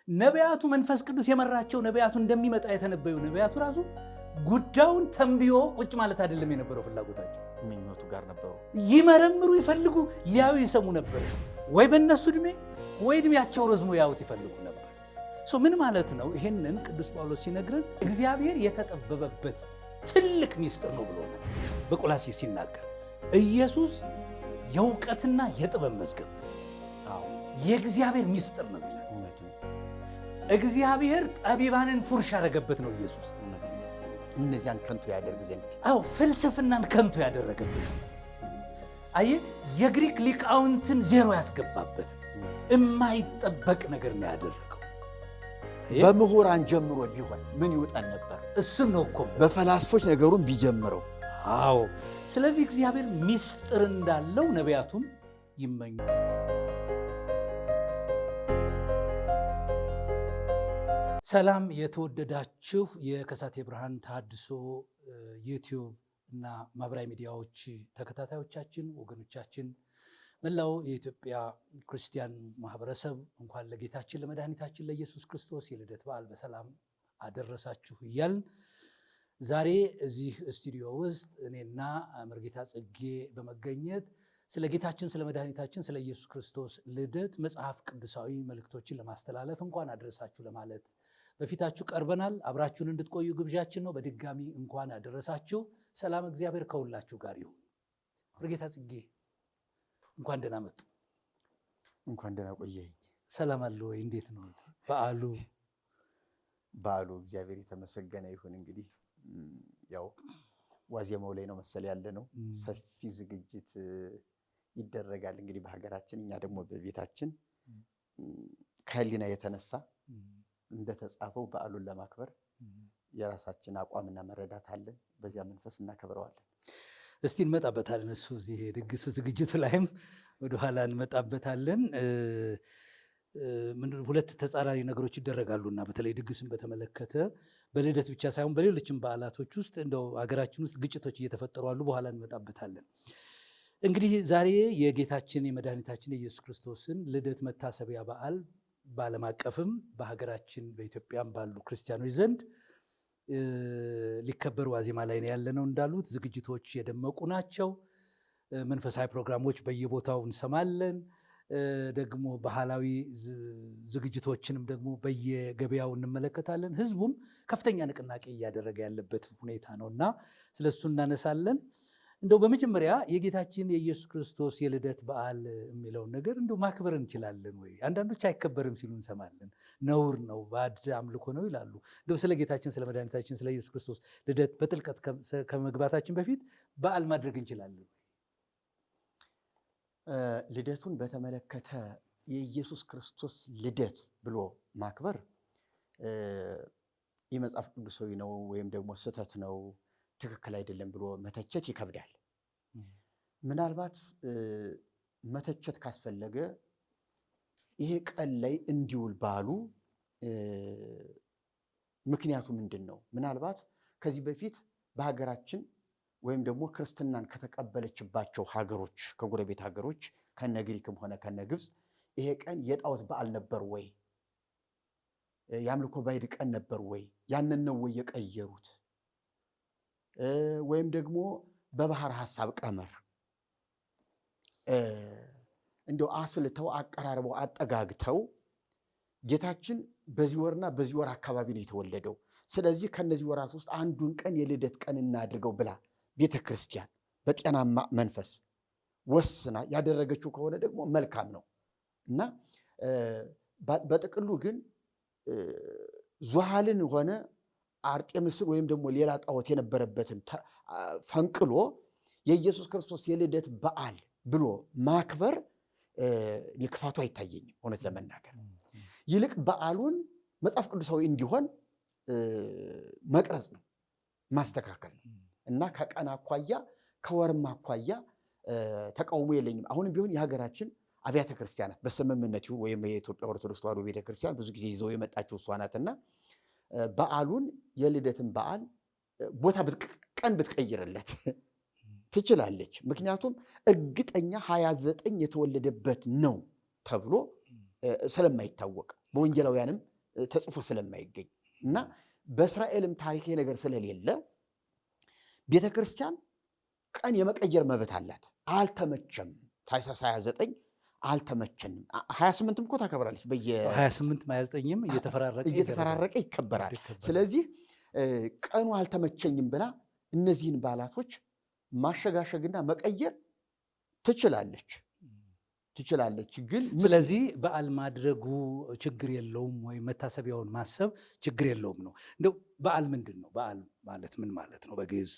ነቢያቱ መንፈስ ቅዱስ የመራቸው ነቢያቱ እንደሚመጣ የተነበዩ ነቢያቱ ራሱ ጉዳዩን ተንብዮ ቁጭ ማለት አይደለም የነበረው ፍላጎታቸው። ምኞቱ ጋር ነበሩ። ይመረምሩ፣ ይፈልጉ፣ ሊያዩ ይሰሙ ነበር። ወይ በእነሱ ዕድሜ ወይ ዕድሜያቸው ረዝሞ ያዩት ይፈልጉ ነበር። ምን ማለት ነው? ይሄንን ቅዱስ ጳውሎስ ሲነግረን እግዚአብሔር የተጠበበበት ትልቅ ሚስጥር ነው ብሎናል። በቆላስይስ ሲናገር ኢየሱስ የእውቀትና የጥበብ መዝገብ ነው፣ የእግዚአብሔር ሚስጥር ነው ይላል። እግዚአብሔር ጠቢባንን ፉርሽ ያደረገበት ነው ኢየሱስ። እነዚያን ከንቱ ያደርግ ዘንድ ፍልስፍናን ከንቱ ያደረገበት። አየህ፣ የግሪክ ሊቃውንትን ዜሮ ያስገባበት ነው። የማይጠበቅ ነገር ነው ያደረገው። በምሁራን ጀምሮ ቢሆን ምን ይውጣን ነበር? እሱም ነው እኮ በፈላስፎች ነገሩን ቢጀምረው። አዎ። ስለዚህ እግዚአብሔር ሚስጥር እንዳለው ነቢያቱም ይመኙ። ሰላም የተወደዳችሁ የከሳቴ ብርሃን ተሐድሶ ዩቲዩብ እና ማህበራዊ ሚዲያዎች ተከታታዮቻችን፣ ወገኖቻችን፣ መላው የኢትዮጵያ ክርስቲያን ማህበረሰብ እንኳን ለጌታችን ለመድኃኒታችን ለኢየሱስ ክርስቶስ የልደት በዓል በሰላም አደረሳችሁ እያልን ዛሬ እዚህ ስቱዲዮ ውስጥ እኔና መርጌታ ጽጌ በመገኘት ስለ ጌታችን ስለ መድኃኒታችን ስለ ኢየሱስ ክርስቶስ ልደት መጽሐፍ ቅዱሳዊ መልእክቶችን ለማስተላለፍ እንኳን አደረሳችሁ ለማለት በፊታችሁ ቀርበናል። አብራችሁን እንድትቆዩ ግብዣችን ነው። በድጋሚ እንኳን አደረሳችሁ። ሰላም እግዚአብሔር ከሁላችሁ ጋር ይሁን። መርጌታ ጽጌ እንኳን ደህና መጡ። እንኳን ደህና ቆየኝ። ሰላም አለ ወይ? እንዴት ነው በዓሉ? በዓሉ እግዚአብሔር የተመሰገነ ይሁን። እንግዲህ ያው ዋዜማው ላይ ነው መሰል ያለ ነው። ሰፊ ዝግጅት ይደረጋል እንግዲህ በሀገራችን። እኛ ደግሞ በቤታችን ከህሊና የተነሳ እንደተጻፈው በዓሉን ለማክበር የራሳችን አቋምና መረዳት አለን። በዚያ መንፈስ እናከብረዋለን። እስቲ እንመጣበታለን። እሱ እዚህ ድግሱ ዝግጅቱ ላይም ወደኋላ እንመጣበታለን። ሁለት ተጻራሪ ነገሮች ይደረጋሉና በተለይ ድግስን በተመለከተ በልደት ብቻ ሳይሆን በሌሎችም በዓላቶች ውስጥ እንደው ሀገራችን ውስጥ ግጭቶች እየተፈጠሩ አሉ። በኋላ እንመጣበታለን። እንግዲህ ዛሬ የጌታችን የመድኃኒታችን የኢየሱስ ክርስቶስን ልደት መታሰቢያ በዓል በዓለም አቀፍም በሀገራችን በኢትዮጵያም ባሉ ክርስቲያኖች ዘንድ ሊከበር ዋዜማ ላይ ነው ያለነው። እንዳሉት ዝግጅቶች የደመቁ ናቸው። መንፈሳዊ ፕሮግራሞች በየቦታው እንሰማለን። ደግሞ ባህላዊ ዝግጅቶችንም ደግሞ በየገበያው እንመለከታለን። ህዝቡም ከፍተኛ ንቅናቄ እያደረገ ያለበት ሁኔታ ነው እና ስለሱ እናነሳለን። እንደው በመጀመሪያ የጌታችን የኢየሱስ ክርስቶስ የልደት በዓል የሚለውን ነገር እንደው ማክበር እንችላለን ወይ? አንዳንዶች አይከበርም ሲሉ እንሰማለን። ነውር ነው፣ ባዕድ አምልኮ ነው ይላሉ። እንደው ስለ ጌታችን ስለ መድኃኒታችን ስለ ኢየሱስ ክርስቶስ ልደት በጥልቀት ከመግባታችን በፊት በዓል ማድረግ እንችላለን ወይ? ልደቱን በተመለከተ የኢየሱስ ክርስቶስ ልደት ብሎ ማክበር የመጽሐፍ ቅዱሳዊ ነው ወይም ደግሞ ስህተት ነው ትክክል አይደለም ብሎ መተቸት ይከብዳል። ምናልባት መተቸት ካስፈለገ ይሄ ቀን ላይ እንዲውል ባሉ ምክንያቱ ምንድን ነው? ምናልባት ከዚህ በፊት በሀገራችን ወይም ደግሞ ክርስትናን ከተቀበለችባቸው ሀገሮች ከጎረቤት ሀገሮች ከነ ግሪክም ሆነ ከነ ግብፅ ይሄ ቀን የጣዖት በዓል ነበር ወይ? የአምልኮ ባዕድ ቀን ነበር ወይ? ያንን ነው ወይ የቀየሩት? ወይም ደግሞ በባህር ሐሳብ ቀመር እንደው አስልተው አቀራርበው አጠጋግተው ጌታችን በዚህ ወርና በዚህ ወር አካባቢ ነው የተወለደው፣ ስለዚህ ከነዚህ ወራት ውስጥ አንዱን ቀን የልደት ቀን እናድርገው ብላ ቤተ ክርስቲያን በጤናማ መንፈስ ወስና ያደረገችው ከሆነ ደግሞ መልካም ነው እና በጥቅሉ ግን ዙሃልን ሆነ አርጤምስን ወይም ደግሞ ሌላ ጣዖት የነበረበትን ፈንቅሎ የኢየሱስ ክርስቶስ የልደት በዓል ብሎ ማክበር ክፋቱ አይታየኝም እውነት ለመናገር። ይልቅ በዓሉን መጽሐፍ ቅዱሳዊ እንዲሆን መቅረጽ ነው፣ ማስተካከል ነው እና ከቀን አኳያ ከወርም አኳያ ተቃውሞ የለኝም። አሁንም ቢሆን የሀገራችን አብያተ ክርስቲያናት በስምምነት ወይም የኢትዮጵያ ኦርቶዶክስ ተዋሕዶ ቤተክርስቲያን ብዙ ጊዜ ይዘው የመጣችው እሷ ናትና በዓሉን የልደትን በዓል ቦታ ቀን ብትቀይርለት ትችላለች። ምክንያቱም እርግጠኛ 29 የተወለደበት ነው ተብሎ ስለማይታወቅ በወንጌላውያንም ተጽፎ ስለማይገኝ እና በእስራኤልም ታሪክ ነገር ስለሌለ ቤተክርስቲያን ቀን የመቀየር መብት አላት። አልተመቸም፣ ታኅሳስ 29 አልተመቸንም። 28ም እኮ ታከብራለች። በየ28 29ም እየተፈራረቀ ይከበራል። ስለዚህ ቀኑ አልተመቸኝም ብላ እነዚህን በዓላቶች ማሸጋሸግና መቀየር ትችላለች። ግን ስለዚህ በዓል ማድረጉ ችግር የለውም ወይ መታሰቢያውን ማሰብ ችግር የለውም ነው። እንደው በዓል ምንድን ነው? በዓል ማለት ምን ማለት ነው በግዕዝ?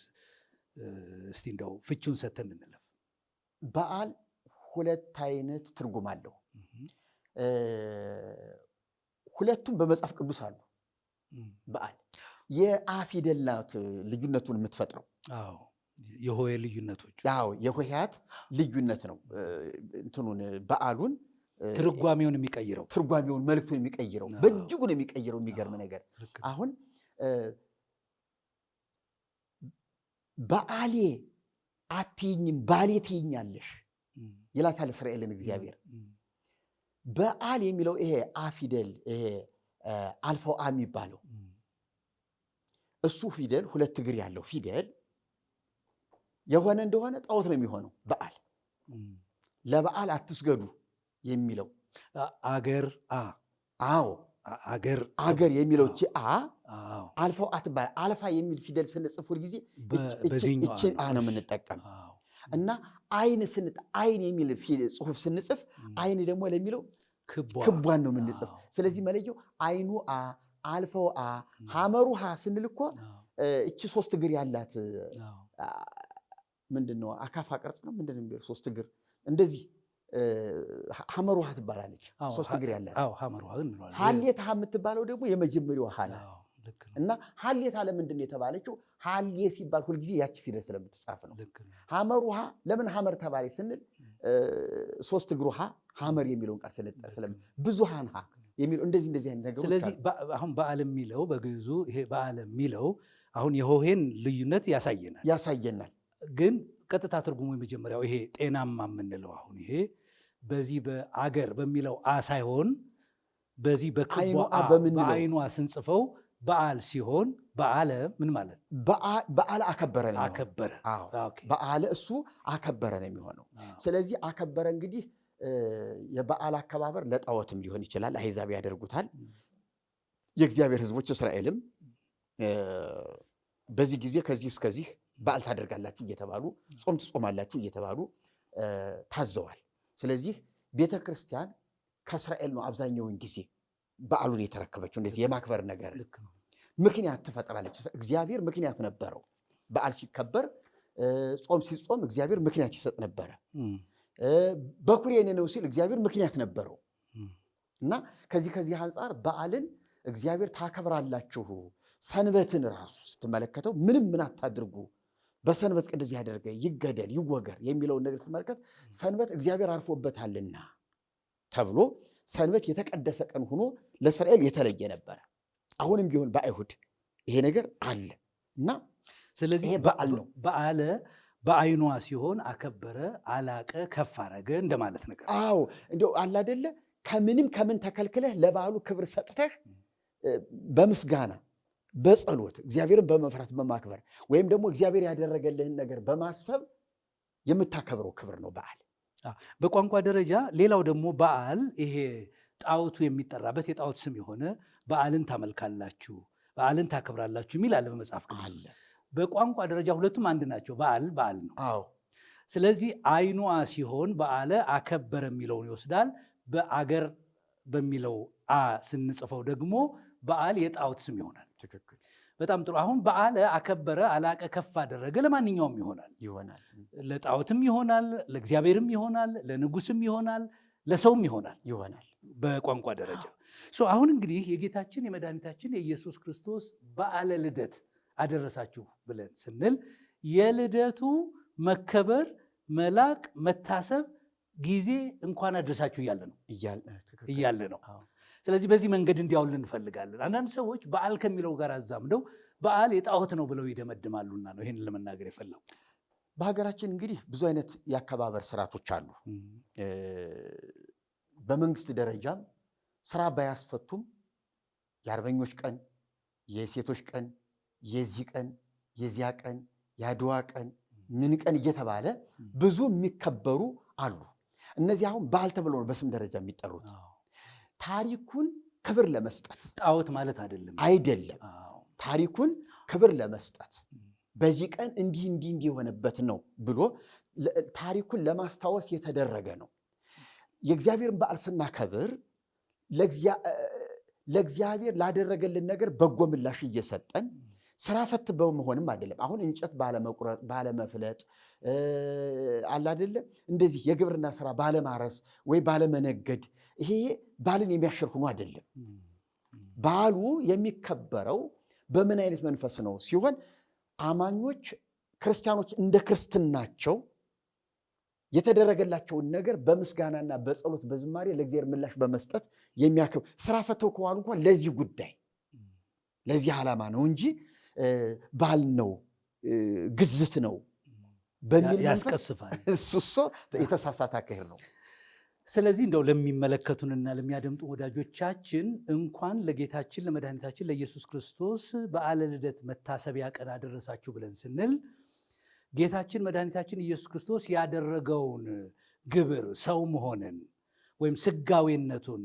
እስቲ እንደው ፍቺውን ሰተን እንለፍ። በዓል ሁለት አይነት ትርጉም አለው። ሁለቱም በመጽሐፍ ቅዱስ አሉ። በዓል የአ ፊደል ናት ልዩነቱን የምትፈጥረው። የሆሄ ልዩነቶች የሆሄያት ልዩነት ነው እንትኑን በዓሉን ትርጓሜውን የሚቀይረው መልእክቱን የሚቀይረው በእጅጉ ነው የሚቀይረው። የሚገርም ነገር አሁን በዓሌ አትይኝም ባሌ ትይኛለሽ ይላታል እስራኤልን እግዚአብሔር። በዓል የሚለው ይሄ አ ፊደል ይሄ አልፋው አ የሚባለው እሱ ፊደል ሁለት እግር ያለው ፊደል የሆነ እንደሆነ ጣዖት ነው የሚሆነው። በዓል ለበዓል አትስገዱ የሚለው አገር አገር የሚለው እቺ አልፋው አትባል። አልፋ የሚል ፊደል ስንጽፍ ሁል ጊዜ እቺን ነው የምንጠቀም እና አይን የሚል ጽሑፍ ስንጽፍ አይን ደግሞ ለሚለው ክቧን ነው የምንጽፍ። ስለዚህ መለየው አይኑ አልፋው ሐመሩ ስንል እኮ እቺ ሶስት እግር ያላት ምንድነው አካፋ ቅርጽ ነው ምንድነው ሶስት እግር እንደዚህ ሐመሩ ትባላለች። ሶስት እግር ያላት ሐሌታ የምትባለው ደግሞ የመጀመሪያው ናት። እና ሐሌታ ለምንድን ነው የተባለችው? ሐሌ ሲባል ሁልጊዜ ያቺ ፊደል ስለምትጻፍ ነው። ሐመሩ ለምን ሐመር ተባለ ስንል ሶስት እግሩ ሐመር የሚለውን ቃል ስለምን ብዙሃን የሚለው እንደዚህ አይነት ነገሮች። ስለዚህ አሁን በዓል የሚለው በግዕዙ ይሄ በዓል የሚለው አሁን የሆሄን ልዩነት ያሳየናል። ግን ቀጥታ ትርጉሙ የመጀመሪያው ይሄ ጤናማ የምንለው አሁን ይሄ በዚህ በአገር በሚለው ሳይሆን በዚህ በአይኗ ስንጽፈው በዓል ሲሆን በዓለ ምን ማለት? በዓለ አከበረ ነው። በዓለ እሱ አከበረ ነው የሚሆነው። ስለዚህ አከበረ እንግዲህ የበዓል አከባበር ለጣዖትም ሊሆን ይችላል። አሕዛብ ያደርጉታል። የእግዚአብሔር ሕዝቦች እስራኤልም በዚህ ጊዜ ከዚህ እስከዚህ በዓል ታደርጋላችሁ እየተባሉ ጾም ትጾማላችሁ እየተባሉ ታዘዋል። ስለዚህ ቤተ ክርስቲያን ከእስራኤል ነው አብዛኛውን ጊዜ በዓሉን የተረከበችው። እንደዚህ የማክበር ነገር ምክንያት ትፈጥራለች። እግዚአብሔር ምክንያት ነበረው። በዓል ሲከበር ጾም ሲጾም እግዚአብሔር ምክንያት ይሰጥ ነበረ። በኩሬን ነው ሲል እግዚአብሔር ምክንያት ነበረው እና ከዚህ አንጻር በዓልን እግዚአብሔር ታከብራላችሁ። ሰንበትን ራሱ ስትመለከተው ምን አታድርጉ፣ በሰንበት እንደዚህ ያደረገ ይገደል ይወገር የሚለውን ነገር ስትመለከት ሰንበት እግዚአብሔር አርፎበታልና ተብሎ ሰንበት የተቀደሰ ቀን ሆኖ ለእስራኤል የተለየ ነበረ። አሁንም ቢሆን በአይሁድ ይሄ ነገር አለ እና ስለዚህ በዓል ነው። በዓለ በአይኗ ሲሆን አከበረ፣ አላቀ፣ ከፍ አረገ እንደማለት ነገር። እንዲያው አለ አይደለ ከምን ተከልክለህ ለበዓሉ ክብር ሰጥተህ በምስጋና በጸሎት እግዚአብሔርን በመፍራት በማክበር ወይም ደግሞ እግዚአብሔር ያደረገልህን ነገር በማሰብ የምታከብረው ክብር ነው በዓል። በቋንቋ ደረጃ ሌላው ደግሞ በዓል ይሄ ጣዖቱ የሚጠራበት የጣዖት ስም የሆነ በዓልን ታመልካላችሁ፣ በዓልን ታከብራላችሁ የሚል አለ በመጽሐፍ ቅዱስ። በቋንቋ ደረጃ ሁለቱም አንድ ናቸው። በዓል ነው። ስለዚህ አይኗ ሲሆን በዓለ አከበረ የሚለውን ይወስዳል። በአገር በሚለው ስንጽፈው ደግሞ በዓል የጣዖት ስም ይሆናል። ትክክል። በጣም ጥሩ። አሁን በዓለ አከበረ፣ አላቀ፣ ከፍ አደረገ ለማንኛውም ይሆናል። ለጣዖትም ይሆናል፣ ለእግዚአብሔርም ይሆናል፣ ለንጉስም ይሆናል፣ ለሰውም ይሆናል በቋንቋ ደረጃ። አሁን እንግዲህ የጌታችን የመድኃኒታችን የኢየሱስ ክርስቶስ በዓለ ልደት አደረሳችሁ ብለን ስንል የልደቱ መከበር መላቅ መታሰብ ጊዜ እንኳን አደረሳችሁ እያለ ነው። ስለዚህ በዚህ መንገድ እንዲያውልን እንፈልጋለን። አንዳንድ ሰዎች በዓል ከሚለው ጋር አዛምደው በዓል የጣዖት ነው ብለው ይደመድማሉና ነው ይህን ለመናገር የፈለጉ። በሀገራችን እንግዲህ ብዙ አይነት የአከባበር ስርዓቶች አሉ። በመንግስት ደረጃም ስራ ባያስፈቱም የአርበኞች ቀን፣ የሴቶች ቀን፣ የዚህ ቀን፣ የዚያ ቀን፣ የአድዋ ቀን፣ ምን ቀን እየተባለ ብዙ የሚከበሩ አሉ። እነዚህ አሁን በዓል ተብሎ ነው በስም ደረጃ የሚጠሩት። ታሪኩን ክብር ለመስጠት ጣዖት ማለት አይደለም። ታሪኩን ክብር ለመስጠት በዚህ ቀን እንዲህ የሆነበት ነው ብሎ ታሪኩን ለማስታወስ የተደረገ ነው። የእግዚአብሔርን በዓል ስናከብር ለእግዚአብሔር ላደረገልን ነገር በጎ ምላሽ እየሰጠን ስራ ፈት በመሆንም አይደለም። አሁን እንጨት ባለመቁረጥ ባለመፍለጥ አለ አይደለ? እንደዚህ የግብርና ስራ ባለማረስ ወይ ባለመነገድ ይሄ በዓልን የሚያሽር ሆኖ አይደለም። በዓሉ የሚከበረው በምን አይነት መንፈስ ነው ሲሆን ክርስቲያኖች እንደ ክርስትናቸው የተደረገላቸውን ነገር በምስጋናና በጸሎት በዝማሬ ለእግዚአብሔር ምላሽ በመስጠት የሚያከብር ስራ ፈተው ከዋሉ እንኳን ለዚህ ጉዳይ ለዚህ ዓላማ ነው እንጂ በዓል ነው ግዝት ነው በሚል ያስቀስፋል። እሱ የተሳሳተ አካሄድ ነው። ስለዚህ እንደው ለሚመለከቱንና ለሚያደምጡ ወዳጆቻችን እንኳን ለጌታችን ለመድኃኒታችን ለኢየሱስ ክርስቶስ በዓለ ልደት መታሰቢያ ቀን አደረሳችሁ ብለን ስንል ጌታችን መድኃኒታችን ኢየሱስ ክርስቶስ ያደረገውን ግብር ሰው መሆንን ወይም ስጋዌነቱን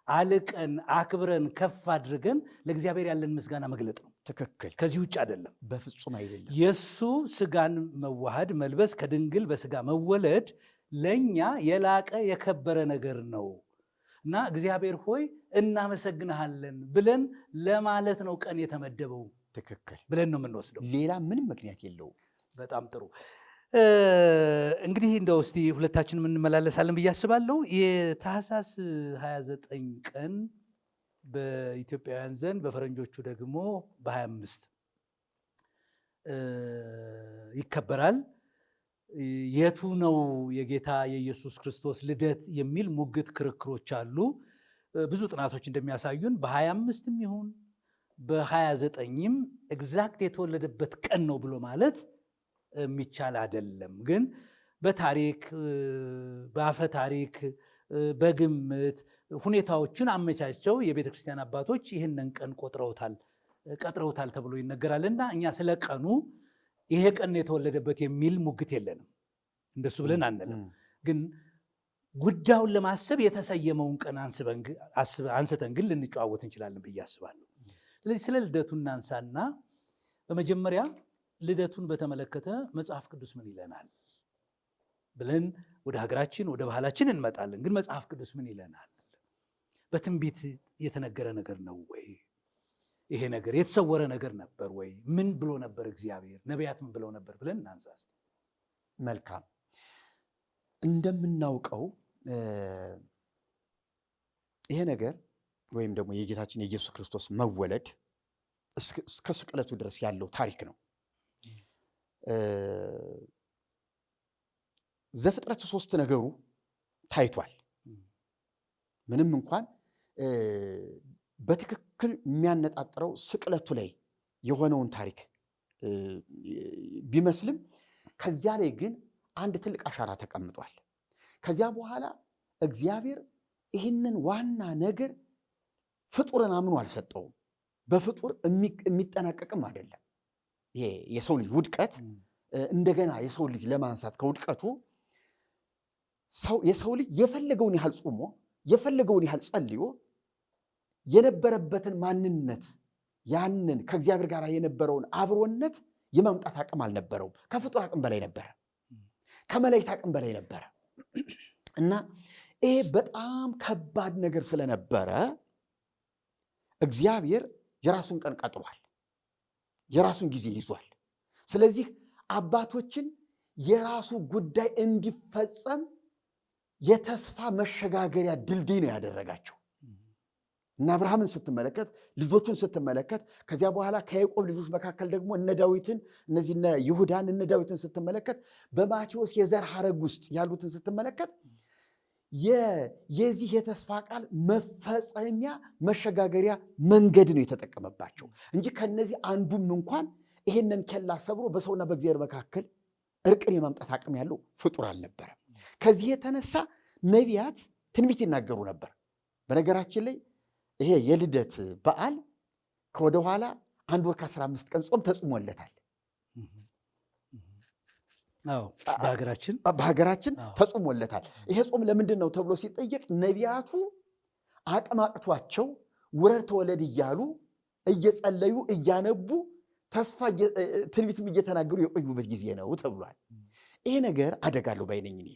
አልቀን አክብረን ከፍ አድርገን ለእግዚአብሔር ያለን ምስጋና መግለጥ ነው። ትክክል። ከዚህ ውጭ አይደለም፣ በፍጹም አይደለም። የእሱ ስጋን መዋሃድ መልበስ፣ ከድንግል በስጋ መወለድ ለእኛ የላቀ የከበረ ነገር ነው እና እግዚአብሔር ሆይ እናመሰግንሃለን ብለን ለማለት ነው ቀን የተመደበው። ትክክል ብለን ነው የምንወስደው። ሌላ ምንም ምክንያት የለውም። በጣም ጥሩ። እንግዲህ እንደው እስቲ ሁለታችን እንመላለሳለን ብዬ አስባለሁ። የታህሳስ 29 ቀን በኢትዮጵያውያን ዘንድ በፈረንጆቹ ደግሞ በ25 ይከበራል። የቱ ነው የጌታ የኢየሱስ ክርስቶስ ልደት የሚል ሙግት ክርክሮች አሉ። ብዙ ጥናቶች እንደሚያሳዩን በ25ም ይሁን በ29ም ኤግዛክት የተወለደበት ቀን ነው ብሎ ማለት የሚቻል አይደለም። ግን በታሪክ በአፈ ታሪክ በግምት ሁኔታዎችን አመቻችተው የቤተ ክርስቲያን አባቶች ይህንን ቀን ቀጥረውታል ተብሎ ይነገራልና እኛ ስለ ቀኑ ይሄ ቀን የተወለደበት የሚል ሙግት የለንም። እንደሱ ብለን አንልም። ግን ጉዳዩን ለማሰብ የተሰየመውን ቀን አንስተን ግን ልንጨዋወት እንችላለን ብዬ አስባለሁ። ስለዚህ ስለ ልደቱ እናንሳና በመጀመሪያ ልደቱን በተመለከተ መጽሐፍ ቅዱስ ምን ይለናል ብለን ወደ ሀገራችን ወደ ባህላችን እንመጣለን። ግን መጽሐፍ ቅዱስ ምን ይለናል? በትንቢት የተነገረ ነገር ነው ወይ? ይሄ ነገር የተሰወረ ነገር ነበር ወይ? ምን ብሎ ነበር እግዚአብሔር? ነቢያት ምን ብለው ነበር ብለን እናንሳስ። መልካም። እንደምናውቀው ይሄ ነገር ወይም ደግሞ የጌታችን የኢየሱስ ክርስቶስ መወለድ እስከ ስቅለቱ ድረስ ያለው ታሪክ ነው። ዘፍጥረት 3 ነገሩ ታይቷል። ምንም እንኳን በትክክል የሚያነጣጥረው ስቅለቱ ላይ የሆነውን ታሪክ ቢመስልም ከዚያ ላይ ግን አንድ ትልቅ አሻራ ተቀምጧል። ከዚያ በኋላ እግዚአብሔር ይህንን ዋና ነገር ፍጡርን አምኖ አልሰጠውም። በፍጡር የሚጠናቀቅም አይደለም። ይሄ የሰው ልጅ ውድቀት እንደገና የሰው ልጅ ለማንሳት ከውድቀቱ የሰው ልጅ የፈለገውን ያህል ጾሞ የፈለገውን ያህል ጸልዮ የነበረበትን ማንነት ያንን ከእግዚአብሔር ጋር የነበረውን አብሮነት የማምጣት አቅም አልነበረውም። ከፍጡር አቅም በላይ ነበረ፣ ከመላእክት አቅም በላይ ነበረ እና ይሄ በጣም ከባድ ነገር ስለነበረ እግዚአብሔር የራሱን ቀን ቀጥሯል፣ የራሱን ጊዜ ይዟል። ስለዚህ አባቶችን የራሱ ጉዳይ እንዲፈጸም የተስፋ መሸጋገሪያ ድልድይ ነው ያደረጋቸው። እና አብርሃምን ስትመለከት፣ ልጆቹን ስትመለከት፣ ከዚያ በኋላ ከያዕቆብ ልጆች መካከል ደግሞ እነ ዳዊትን እነዚህ እነ ይሁዳን እነ ዳዊትን ስትመለከት፣ በማቴዎስ የዘር ሐረግ ውስጥ ያሉትን ስትመለከት የዚህ የተስፋ ቃል መፈጸሚያ መሸጋገሪያ መንገድ ነው የተጠቀመባቸው እንጂ ከነዚህ አንዱም እንኳን ይሄንን ኬላ ሰብሮ በሰውና በእግዚአብሔር መካከል እርቅን የማምጣት አቅም ያለው ፍጡር አልነበረም። ከዚህ የተነሳ ነቢያት ትንቢት ይናገሩ ነበር። በነገራችን ላይ ይሄ የልደት በዓል ከወደ ኋላ 1 ወር ከ15 ቀን ጾም ተጾሞለታል። በሀገራችን ተጾሞለታል። ይሄ ጾም ለምንድን ነው ተብሎ ሲጠየቅ ነቢያቱ አቅማቅቷቸው ውረድ ተወለድ እያሉ እየጸለዩ እያነቡ ተስፋ ትንቢትም እየተናገሩ የቆዩበት ጊዜ ነው ተብሏል። ይሄ ነገር አደጋለሁ ባይነኝ እኔ።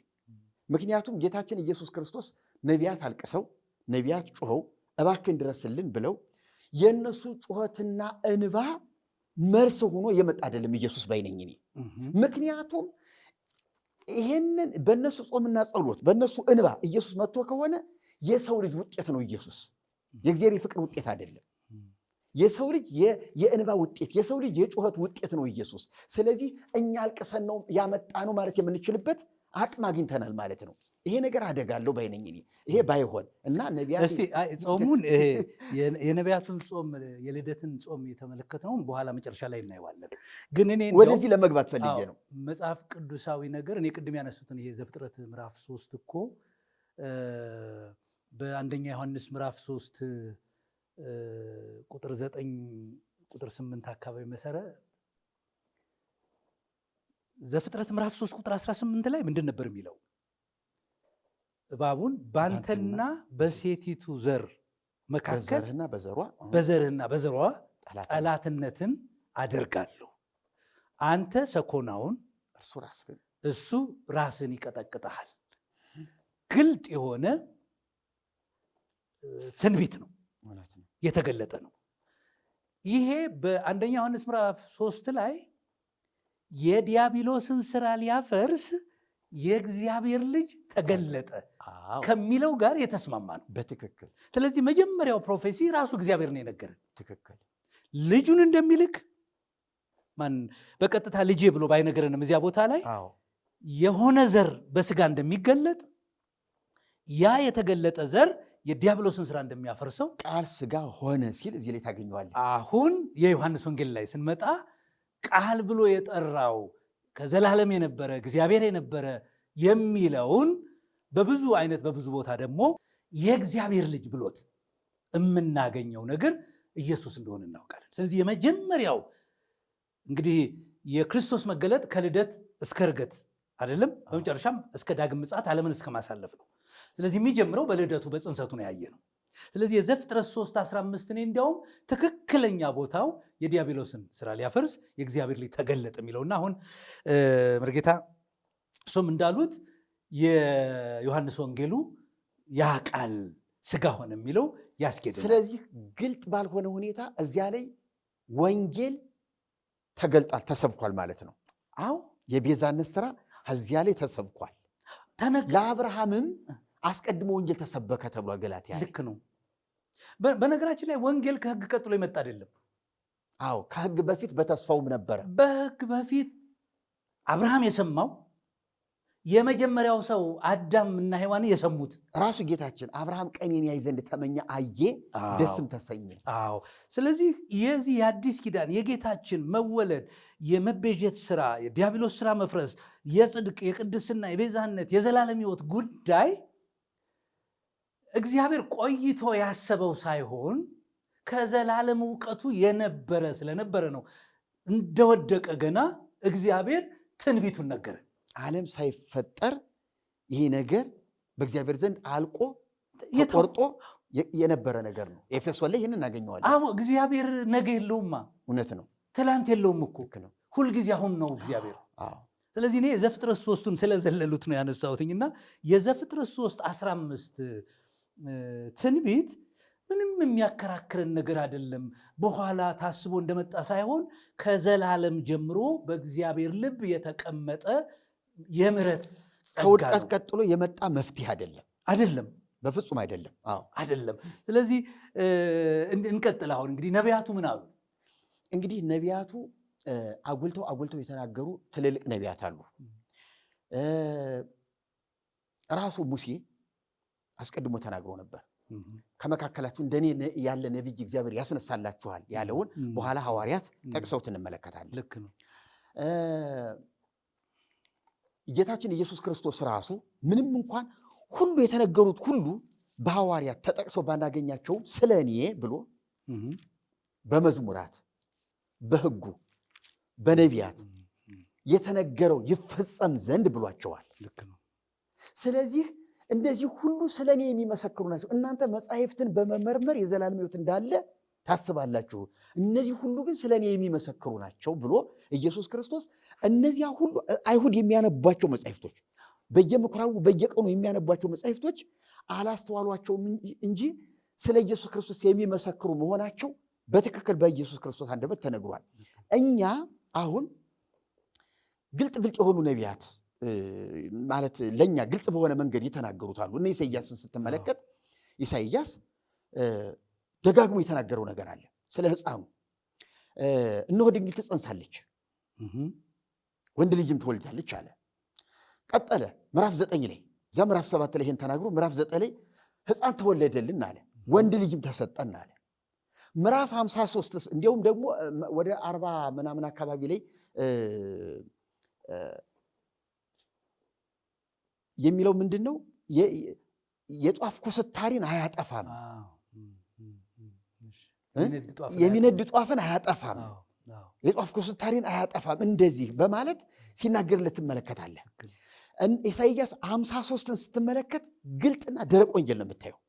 ምክንያቱም ጌታችን ኢየሱስ ክርስቶስ ነቢያት አልቅሰው ነቢያት ጮኸው እባክን ድረስልን ብለው የእነሱ ጩኸትና እንባ መልስ ሆኖ የመጣ አይደለም ኢየሱስ ባይነኝ እኔ። ምክንያቱም ይሄንን በእነሱ ጾምና ጸሎት በእነሱ እንባ ኢየሱስ መጥቶ ከሆነ የሰው ልጅ ውጤት ነው ኢየሱስ፣ የእግዚአብሔር ፍቅር ውጤት አይደለም። የሰው ልጅ የእንባ ውጤት፣ የሰው ልጅ የጩኸት ውጤት ነው ኢየሱስ። ስለዚህ እኛ አልቅሰን ነው ያመጣ ነው ማለት የምንችልበት አቅም አግኝተናል ማለት ነው። ይሄ ነገር አደጋለሁ ባይነኝ እኔ። ይሄ ባይሆን እና ነቢያት እስቲ ጾሙን የነቢያቱን ጾም የልደትን ጾም የተመለከተውን በኋላ መጨረሻ ላይ እናየዋለን። ግን እኔ ወደዚህ ለመግባት ፈልጌ ነው መጽሐፍ ቅዱሳዊ ነገር እኔ ቅድም ያነሱትን ይሄ ዘፍጥረት ምዕራፍ 3 እኮ በአንደኛ ዮሐንስ ምዕራፍ 3 ቁጥር 9 ቁጥር 8 አካባቢ መሰረት ዘፍጥረት ምዕራፍ 3 ቁጥር 18 ላይ ምንድን ነበር የሚለው? እባቡን ባንተና በሴቲቱ ዘር መካከል በዘርህና በዘሯ ጠላትነትን አደርጋለሁ፣ አንተ ሰኮናውን እሱ ራስን ይቀጠቅጠሃል። ግልጥ የሆነ ትንቢት ነው፣ የተገለጠ ነው። ይሄ በአንደኛ ዮሐንስ ምዕራፍ 3 ላይ የዲያብሎስን ስራ ሊያፈርስ የእግዚአብሔር ልጅ ተገለጠ ከሚለው ጋር የተስማማ ነው በትክክል። ስለዚህ መጀመሪያው ፕሮፌሲ ራሱ እግዚአብሔር ነው የነገረን። ትክክል። ልጁን እንደሚልክ ማን በቀጥታ ልጄ ብሎ ባይነገረንም እዚያ ቦታ ላይ የሆነ ዘር በስጋ እንደሚገለጥ ያ የተገለጠ ዘር የዲያብሎስን ስራ እንደሚያፈርሰው ቃል ስጋ ሆነ ሲል እዚህ ላይ ታገኘዋለህ። አሁን የዮሐንስ ወንጌል ላይ ስንመጣ ቃል ብሎ የጠራው ከዘላለም የነበረ እግዚአብሔር የነበረ የሚለውን በብዙ አይነት በብዙ ቦታ ደግሞ የእግዚአብሔር ልጅ ብሎት የምናገኘው ነገር ኢየሱስ እንደሆነ እናውቃለን። ስለዚህ የመጀመሪያው እንግዲህ የክርስቶስ መገለጥ ከልደት እስከ ዕርገት አይደለም፣ በመጨረሻም እስከ ዳግም ምጽአት ዓለምን እስከ ማሳለፍ ነው። ስለዚህ የሚጀምረው በልደቱ በጽንሰቱ ነው ያየ ነው። ስለዚህ የዘፍጥረት 3:15 እኔ እንዲያውም ትክክለኛ ቦታው የዲያብሎስን ስራ ሊያፈርስ የእግዚአብሔር ልጅ ተገለጠ የሚለውና አሁን መርጌታ እሱም እንዳሉት የዮሐንስ ወንጌሉ ያ ቃል ስጋ ሆነ የሚለው ያስኬዳል። ስለዚህ ግልጥ ባልሆነ ሁኔታ እዚያ ላይ ወንጌል ተገልጧል፣ ተሰብኳል ማለት ነው። አዎ የቤዛነት ስራ እዚያ ላይ ተሰብኳል። ለአብርሃምም አስቀድሞ ወንጌል ተሰበከ ተብሏል ገላትያ። ልክ ነው። በነገራችን ላይ ወንጌል ከህግ ቀጥሎ የመጣ አይደለም። አዎ ከህግ በፊት በተስፋውም ነበረ። በህግ በፊት አብርሃም የሰማው የመጀመሪያው ሰው አዳም እና ሔዋን የሰሙት ራሱ ጌታችን አብርሃም ቀኔን ያይ ዘንድ ተመኘ፣ አየ፣ ደስም ተሰኘ። አዎ ስለዚህ የዚህ የአዲስ ኪዳን የጌታችን መወለድ የመቤዠት ስራ፣ የዲያብሎስ ስራ መፍረስ፣ የጽድቅ፣ የቅድስና፣ የቤዛነት፣ የዘላለም ህይወት ጉዳይ እግዚአብሔር ቆይቶ ያሰበው ሳይሆን ከዘላለም እውቀቱ የነበረ ስለነበረ ነው። እንደወደቀ ገና እግዚአብሔር ትንቢቱን ነገረን። ዓለም ሳይፈጠር ይህ ነገር በእግዚአብሔር ዘንድ አልቆ ተቆርጦ የነበረ ነገር ነው። ኤፌሶን ላይ ይህን እናገኘዋለን። አዎ እግዚአብሔር ነገ የለውማ። እውነት ነው። ትላንት የለውም እኮ ሁልጊዜ አሁን ነው እግዚአብሔር። ስለዚህ እኔ የዘፍጥረት 3ቱን ስለዘለሉት ነው ያነሳሁትኝና የዘፍጥረት 3:15 ትንቢት ምንም የሚያከራክረን ነገር አይደለም። በኋላ ታስቦ እንደመጣ ሳይሆን ከዘላለም ጀምሮ በእግዚአብሔር ልብ የተቀመጠ የምሕረት ከውድቀት ቀጥሎ የመጣ መፍትሄ አይደለም፣ በፍጹም አይደለም። አይደለም። ስለዚህ እንቀጥል። አሁን እንግዲህ ነቢያቱ ምን አሉ? እንግዲህ ነቢያቱ አጉልተው የተናገሩ ትልልቅ ነቢያት አሉ። ራሱ ሙሴ አስቀድሞ ተናግሮ ነበር። ከመካከላችሁ እንደኔ ያለ ነቢይ እግዚአብሔር ያስነሳላችኋል ያለውን በኋላ ሐዋርያት ጠቅሰውት እንመለከታለን። ልክ ነው። ጌታችን ኢየሱስ ክርስቶስ ራሱ ምንም እንኳን ሁሉ የተነገሩት ሁሉ በሐዋርያት ተጠቅሰው ባናገኛቸውም ስለ እኔ ብሎ በመዝሙራት በሕጉ በነቢያት የተነገረው ይፈጸም ዘንድ ብሏቸዋል። ስለዚህ እንደዚህ ሁሉ ስለ እኔ የሚመሰክሩ ናቸው። እናንተ መጻሕፍትን በመመርመር የዘላለም ሕይወት እንዳለ ታስባላችሁ፣ እነዚህ ሁሉ ግን ስለ እኔ የሚመሰክሩ ናቸው ብሎ ኢየሱስ ክርስቶስ እነዚያ ሁሉ አይሁድ የሚያነቧቸው መጻሕፍቶች፣ በየምኩራቡ በየቀኑ የሚያነቧቸው መጻሕፍቶች አላስተዋሏቸውም እንጂ ስለ ኢየሱስ ክርስቶስ የሚመሰክሩ መሆናቸው በትክክል በኢየሱስ ክርስቶስ አንደበት ተነግሯል። እኛ አሁን ግልጥ የሆኑ ነቢያት ማለት ለእኛ ግልጽ በሆነ መንገድ የተናገሩት አሉ። እነ ኢሳይያስን ስትመለከት ኢሳይያስ ደጋግሞ የተናገረው ነገር አለ። ስለ ሕፃኑ እነሆ ድንግል ትጸንሳለች፣ ወንድ ልጅም ትወልዳለች አለ። ቀጠለ ምዕራፍ 9 ላይ እዚያ ምዕራፍ 7 ላይ ይሄን ተናግሮ ምዕራፍ 9 ላይ ሕፃን ተወለደልን አለ፣ ወንድ ልጅም ተሰጠን አለ። ምዕራፍ 53 እንዲያውም ደግሞ ወደ 40 ምናምን አካባቢ ላይ የሚለው ምንድን ነው? የጧፍ ኩስታሪን አያጠፋም፣ የሚነድ ጧፍን አያጠፋም፣ የጧፍ ኩስታሪን አያጠፋም እንደዚህ በማለት ሲናገርለት ትመለከታለህ። ኢሳይያስ 53ን ስትመለከት ግልጥና ደረቅ ወንጌል ነው የምታየው።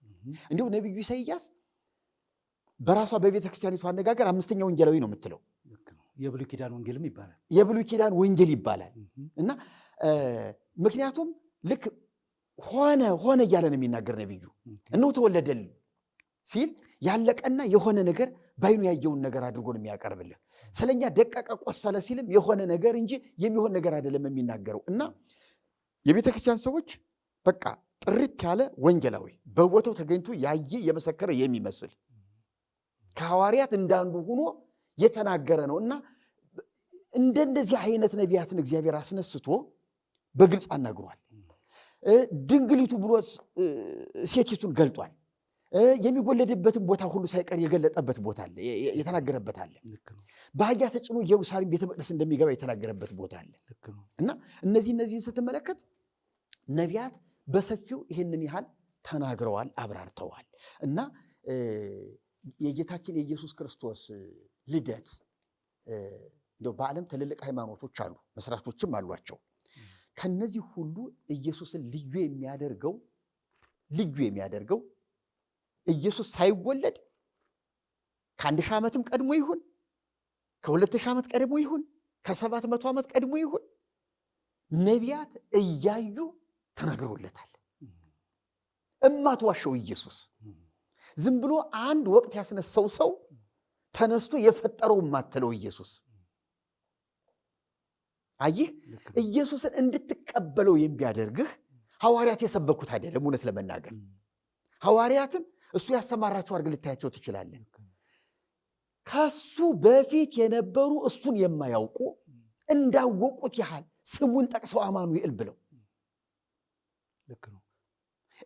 እንዲሁም ነቢዩ ኢሳይያስ በራሷ በቤተ ክርስቲያኒቱ አነጋገር 5ኛ ወንጌላዊ ነው የምትለው። የብሉይ ኪዳን ወንጌልም ይባላል፣ የብሉይ ኪዳን ወንጌል ይባላል። እና ምክንያቱም ልክ ሆነ እያለ ነው የሚናገር ነቢዩ። እነሆ ተወለደልን ሲል ያለቀና የሆነ ነገር ባይኑ ያየውን ነገር አድርጎ ነው የሚያቀርብልህ። ስለኛ ደቀቀ ቆሰለ ሲልም የሆነ ነገር እንጂ የሚሆን ነገር አይደለም የሚናገረው። እና የቤተ ክርስቲያን ሰዎች በቃ ጥርት ያለ ወንጌላዊ በቦታው ተገኝቶ ያየ የመሰከረ የሚመስል ከሐዋርያት እንዳንዱ ሆኖ የተናገረ ነው። እና እንደዚህ አይነት ነቢያትን እግዚአብሔር አስነስቶ በግልጽ አናግሯል። ድንግሊቱ ብሎ ሴቲቱን ገልጧል። የሚወለድበትን ቦታ ሁሉ ሳይቀር የገለጠበት ቦታ አለ፣ የተናገረበት አለ። በአህያ ተጭኖ ኢየሩሳሌም ቤተ መቅደስ እንደሚገባ የተናገረበት ቦታ አለ። እና እነዚህን ስትመለከት ነቢያት በሰፊው ይህንን ያህል ተናግረዋል፣ አብራርተዋል። እና የጌታችን የኢየሱስ ክርስቶስ ልደት እንደው በዓለም ትልልቅ ሃይማኖቶች አሉ፣ መስራቾችም አሏቸው። ከነዚህ ሁሉ ኢየሱስን ልዩ የሚያደርገው ኢየሱስ ሳይወለድ ከ1000 ዓመትም ቀድሞ ይሁን ከ2000 ዓመት ቀድሞ ይሁን ከ700 ዓመት ቀድሞ ይሁን ነቢያት እያዩ ተናግሮለታል። እማትዋሸው ኢየሱስ ዝም ብሎ አንድ ወቅት ያስነሳው ሰው ተነስቶ የፈጠረው የማትለው ኢየሱስ። አይህ ኢየሱስን እንድትቀበለው የሚያደርግህ ሐዋርያት የሰበኩት አይደለም። እውነት ለመናገር ሐዋርያትን እሱ ያሰማራቸው አድርገህ ልታያቸው ትችላለህ። ከሱ በፊት የነበሩ እሱን የማያውቁ እንዳወቁት ያህል ስሙን ጠቅሰው አማኑኤል ብለው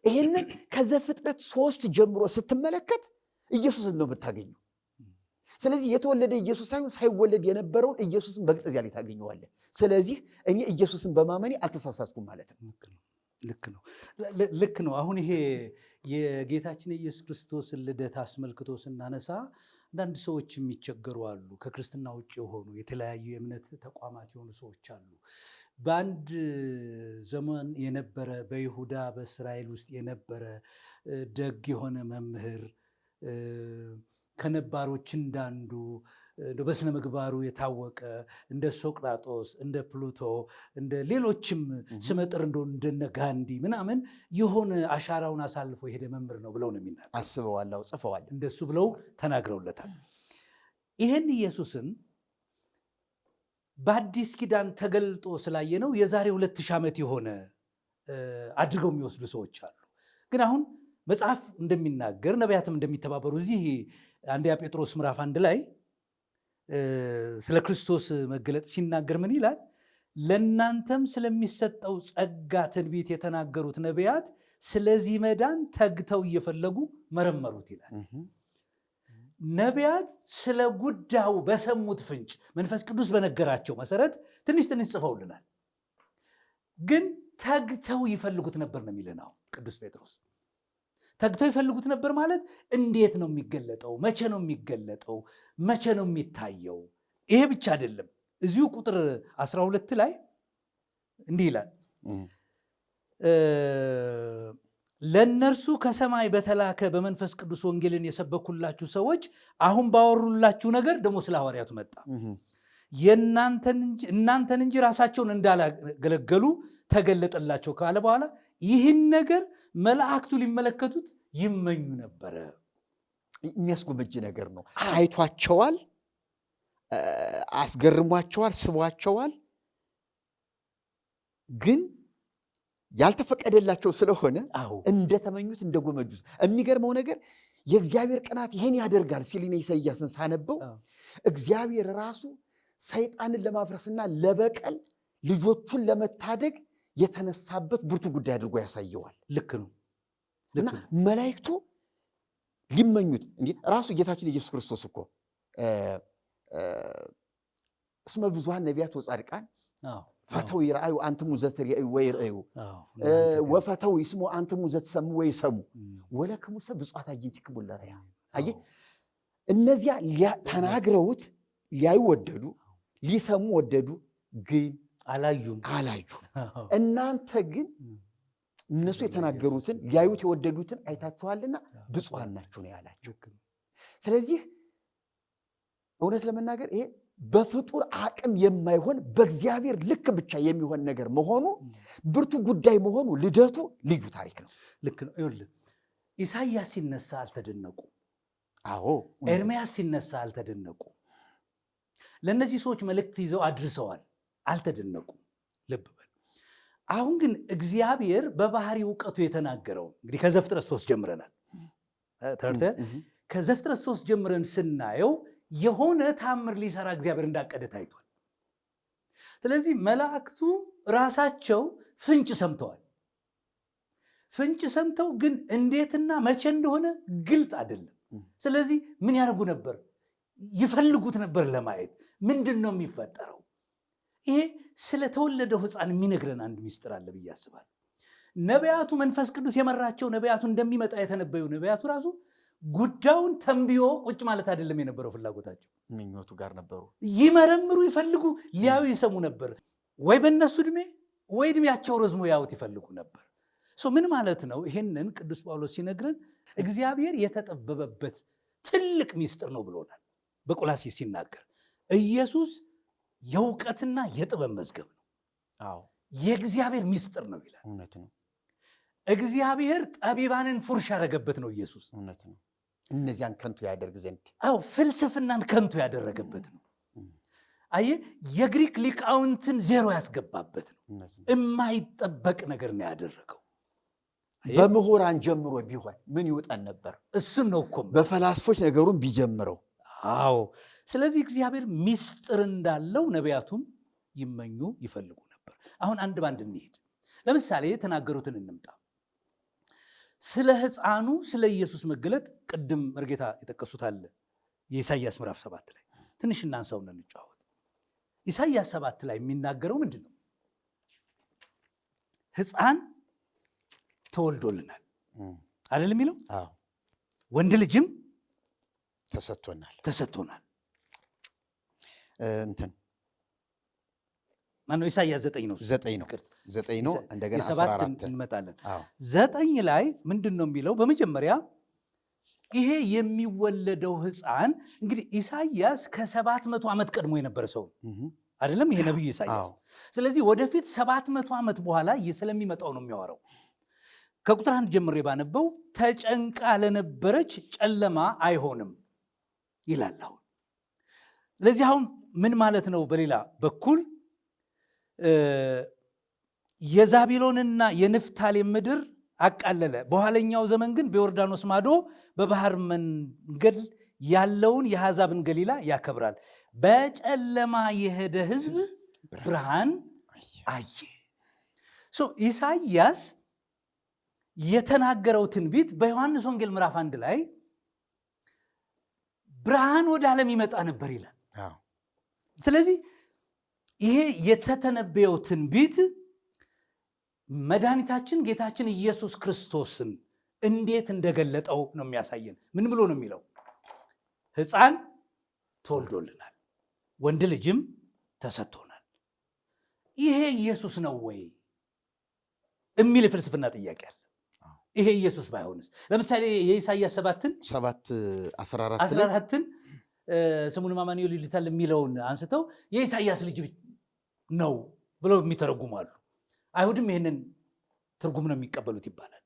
ይህንን ከዘፍጥረት 3 ጀምሮ ስትመለከት ኢየሱስን ነው የምታገኘው። ስለዚህ የተወለደ ኢየሱስ ሳይሆን ሳይወለድ የነበረውን ኢየሱስን በግልጽ እዚያ ላይ ታገኘዋለህ። ስለዚህ እኔ ኢየሱስን በማመኔ አልተሳሳትኩም ማለት ነው። ልክ ነው። አሁን ይሄ የጌታችን የኢየሱስ ክርስቶስን ልደት አስመልክቶ ስናነሳ አንዳንድ ሰዎች የሚቸገሩ አሉ። ከክርስትና ውጭ የሆኑ የተለያዩ የእምነት ተቋማት የሆኑ ሰዎች አሉ። በአንድ ዘመን የነበረ በይሁዳ በእስራኤል ውስጥ የነበረ ደግ የሆነ መምህር ከነባሮች እንዳንዱ በስነ ምግባሩ የታወቀ እንደ ሶቅራጦስ እንደ ፕሉቶ እንደ ሌሎችም ስመጥር እንደነ ጋንዲ ምናምን የሆነ አሻራውን አሳልፎ የሄደ መምህር ነው ብለው ነው የሚናገሩ። አስበዋለሁ፣ ጽፈዋል፣ እንደሱ ብለው ተናግረውለታል። ይህን ኢየሱስን በአዲስ ኪዳን ተገልጦ ስላየ ነው የዛሬ 2000 ዓመት የሆነ አድርገው የሚወስዱ ሰዎች አሉ። ግን አሁን መጽሐፍ እንደሚናገር ነቢያትም እንደሚተባበሩ እዚህ አንደኛ ጴጥሮስ ምዕራፍ 1 ላይ ስለ ክርስቶስ መገለጥ ሲናገር ምን ይላል? ለእናንተም ስለሚሰጠው ጸጋ ትንቢት የተናገሩት ነቢያት ስለዚህ መዳን ተግተው እየፈለጉ መረመሩት ይላል። ነቢያት ስለ ጉዳዩ በሰሙት ፍንጭ መንፈስ ቅዱስ በነገራቸው መሰረት ትንሽ ጽፈውልናል። ግን ተግተው ይፈልጉት ነበር ነው የሚለን አሁን ቅዱስ ጴጥሮስ። ተግተው ይፈልጉት ነበር ማለት እንዴት ነው የሚገለጠው? መቼ ነው የሚገለጠው? መቼ ነው የሚታየው? ይሄ ብቻ አይደለም። እዚሁ ቁጥር 12 ላይ እንዲህ ይላል፣ ለእነርሱ ከሰማይ በተላከ በመንፈስ ቅዱስ ወንጌልን የሰበኩላችሁ ሰዎች አሁን ባወሩላችሁ ነገር ደግሞ ስለ ሐዋርያቱ መጣ። እናንተን እንጂ ራሳቸውን እንዳላገለገሉ ተገለጠላቸው ካለ በኋላ ይህን ነገር መላእክቱ ሊመለከቱት ይመኙ ነበረ። የሚያስጎመጅ ነገር ነው። አይቷቸዋል፣ አስገርሟቸዋል፣ ስቧቸዋል። ግን ያልተፈቀደላቸው ስለሆነ እንደተመኙት እንደጎመጁት። የሚገርመው ነገር የእግዚአብሔር ቅናት ይሄን ያደርጋል ሲል ኢሳይያስን ሳነበው እግዚአብሔር ራሱ ሰይጣንን ለማፍረስና ለበቀል ልጆቹን ለመታደግ የተነሳበት ብርቱ ጉዳይ አድርጎ ያሳየዋል። ልክ ነው። እና መላእክቱ ሊመኙት እንዴ ራሱ ጌታችን ኢየሱስ ክርስቶስ እኮ እስመ ብዙኃን ነቢያት ወጻድቃን ፈተው ይርአዩ አንትሙ ዘትርእዩ ወይርአዩ ወፈተው ይስሙ አንትሙ ዘትሰሙ ወይሰሙ ወለክሙሰ ብፁዓት አዕይንቲክሙ ለርእያ። አየ እነዚያ ተናግረውት ሊያዩ ወደዱ፣ ሊሰሙ ወደዱ፣ ግን አላዩም። እናንተ ግን እነሱ የተናገሩትን ሊያዩት የወደዱትን አይታችኋልና ብፁዓን ናችሁ ነው ያላቸው። ስለዚህ እውነት ለመናገር ይሄ በፍጡር አቅም የማይሆን በእግዚአብሔር ልክ ብቻ የሚሆን ነገር መሆኑ ብርቱ ጉዳይ መሆኑ ልደቱ ልዩ ታሪክ ነው። ልክ ነው። ይኸውልህ ኢሳይያስ ሲነሳ አልተደነቁ። ኤርምያስ ሲነሳ አልተደነቁ። ለእነዚህ ሰዎች መልእክት ይዘው አድርሰዋል፣ አልተደነቁም። ልብ በል። አሁን ግን እግዚአብሔር በባህሪ እውቀቱ የተናገረው እንግዲህ ከዘፍጥረት 3 ጀምረናል። ከዘፍጥረት 3 ጀምረን ስናየው የሆነ ታምር ሊሰራ እግዚአብሔር እንዳቀደ ታይቷል። ስለዚህ መላእክቱ ራሳቸው ፍንጭ ሰምተዋል። ፍንጭ ሰምተው ግን እንዴትና መቼ እንደሆነ ግልጥ አይደለም። ስለዚህ ምን ያደርጉ ነበር? ይፈልጉት ነበር ለማየት ምንድን ነው የሚፈጠረው። ይሄ ስለተወለደው ሕፃን የሚነግረን አንድ ሚስጥር አለ ብዬ አስባለሁ። ነቢያቱ መንፈስ ቅዱስ የመራቸው ነቢያቱ እንደሚመጣ የተነበዩ ነቢያቱ ራሱ ጉዳዩን ተንብዮ ቁጭ ማለት አይደለም የነበረው ፍላጎታቸው፣ ምኞቱ ጋር ነበሩ። ይመረምሩ፣ ይፈልጉ፣ ሊያዩ ይሰሙ ነበር። ወይ በእነሱ ዕድሜ ወይ ዕድሜያቸው ረዝሞ ያዩት ይፈልጉ ነበር። ምን ማለት ነው? ይሄንን ቅዱስ ጳውሎስ ሲነግረን እግዚአብሔር የተጠበበበት ትልቅ ሚስጥር ነው ብሎናል በቆላስይስ ሲናገር። ኢየሱስ የእውቀትና የጥበብ መዝገብ ነው፣ የእግዚአብሔር ሚስጥር ነው ይላል። እውነት ነው። እግዚአብሔር ጠቢባንን ፉርሽ ያደረገበት ነው ኢየሱስ። እውነት ነው። እነዚያን ከንቱ ያደርግ ዘንድ ፍልስፍናን ከንቱ ያደረገበት ነው። አየህ፣ የግሪክ ሊቃውንትን ዜሮ ያስገባበት ነው። የማይጠበቅ ነገር ነው ያደረገው። በምሁራን ጀምሮ ቢሆን ምን ይውጠን ነበር? እሱን ነው እኮ በፈላስፎች ነገሩን ቢጀምረው። ስለዚህ እግዚአብሔር ሚስጥር እንዳለው ነቢያቱም ይመኙ ይፈልጉ ነበር። አሁን አንድ ባንድ እንሄድ። ለምሳሌ የተናገሩትን እንምጣ። ስለ ሕፃኑ ስለ ኢየሱስ መገለጥ ቅድም መርጌታ የጠቀሱት አለ የኢሳይያስ ምዕራፍ 7 ላይ ትንሽ እናንሳውና እንጫወት። ኢሳይያስ 7 ላይ የሚናገረው ምንድን ነው? ሕፃን ተወልዶልናል አይደል የሚለው? ወንድ ልጅም ተሰጥቶናል። እንትን ማነው? ኢሳይያስ 9 ነው። 9 ነው። እንደገና 14 እንመጣለን። 9 ላይ ምንድን ነው የሚለው? በመጀመሪያ ይሄ የሚወለደው ሕፃን እንግዲህ ኢሳይያስ ከ700 ዓመት ቀድሞ የነበረ ሰው አይደለም ይሄ ነቢዩ ኢሳይያስ። ስለዚህ ወደፊት 700 ዓመት በኋላ ስለሚመጣው ነው የሚያወራው። ከቁጥር 1 ጀምሬ ባነበው ተጨንቃ ለነበረች ጨለማ አይሆንም ይላል። አሁን ስለዚህ አሁን ምን ማለት ነው? በሌላ በኩል የዛቢሎንና የንፍታሌም ምድር አቃለለ። በኋለኛው ዘመን ግን በዮርዳኖስ ማዶ በባህር መንገድ ያለውን የአሕዛብን ገሊላ ያከብራል። በጨለማ የሄደ ሕዝብ ብርሃን አየ። ኢሳይያስ የተናገረው ትንቢት በዮሐንስ ወንጌል ምዕራፍ 1 ላይ ብርሃን ወደ ዓለም ይመጣ ነበር ይላል። ስለዚህ ይሄ የተተነበየው ትንቢት መድኃኒታችን ጌታችን ኢየሱስ ክርስቶስን እንዴት እንደገለጠው ነው የሚያሳየን። ምን ብሎ ነው የሚለው? ሕፃን ተወልዶልናል፣ ወንድ ልጅም ተሰጥቶናል። ይሄ ኢየሱስ ነው ወይ የሚል የፍልስፍና ጥያቄ አለ። ይሄ ኢየሱስ ባይሆንስ? ለምሳሌ የኢሳይያስ 7:14 ስሙንም አማኑኤል ይሉታል የሚለውን አንስተው የኢሳይያስ ልጅ ነው ብለው የሚተረጉማሉ። አይሁድም ይህንን ትርጉም ነው የሚቀበሉት ይባላል።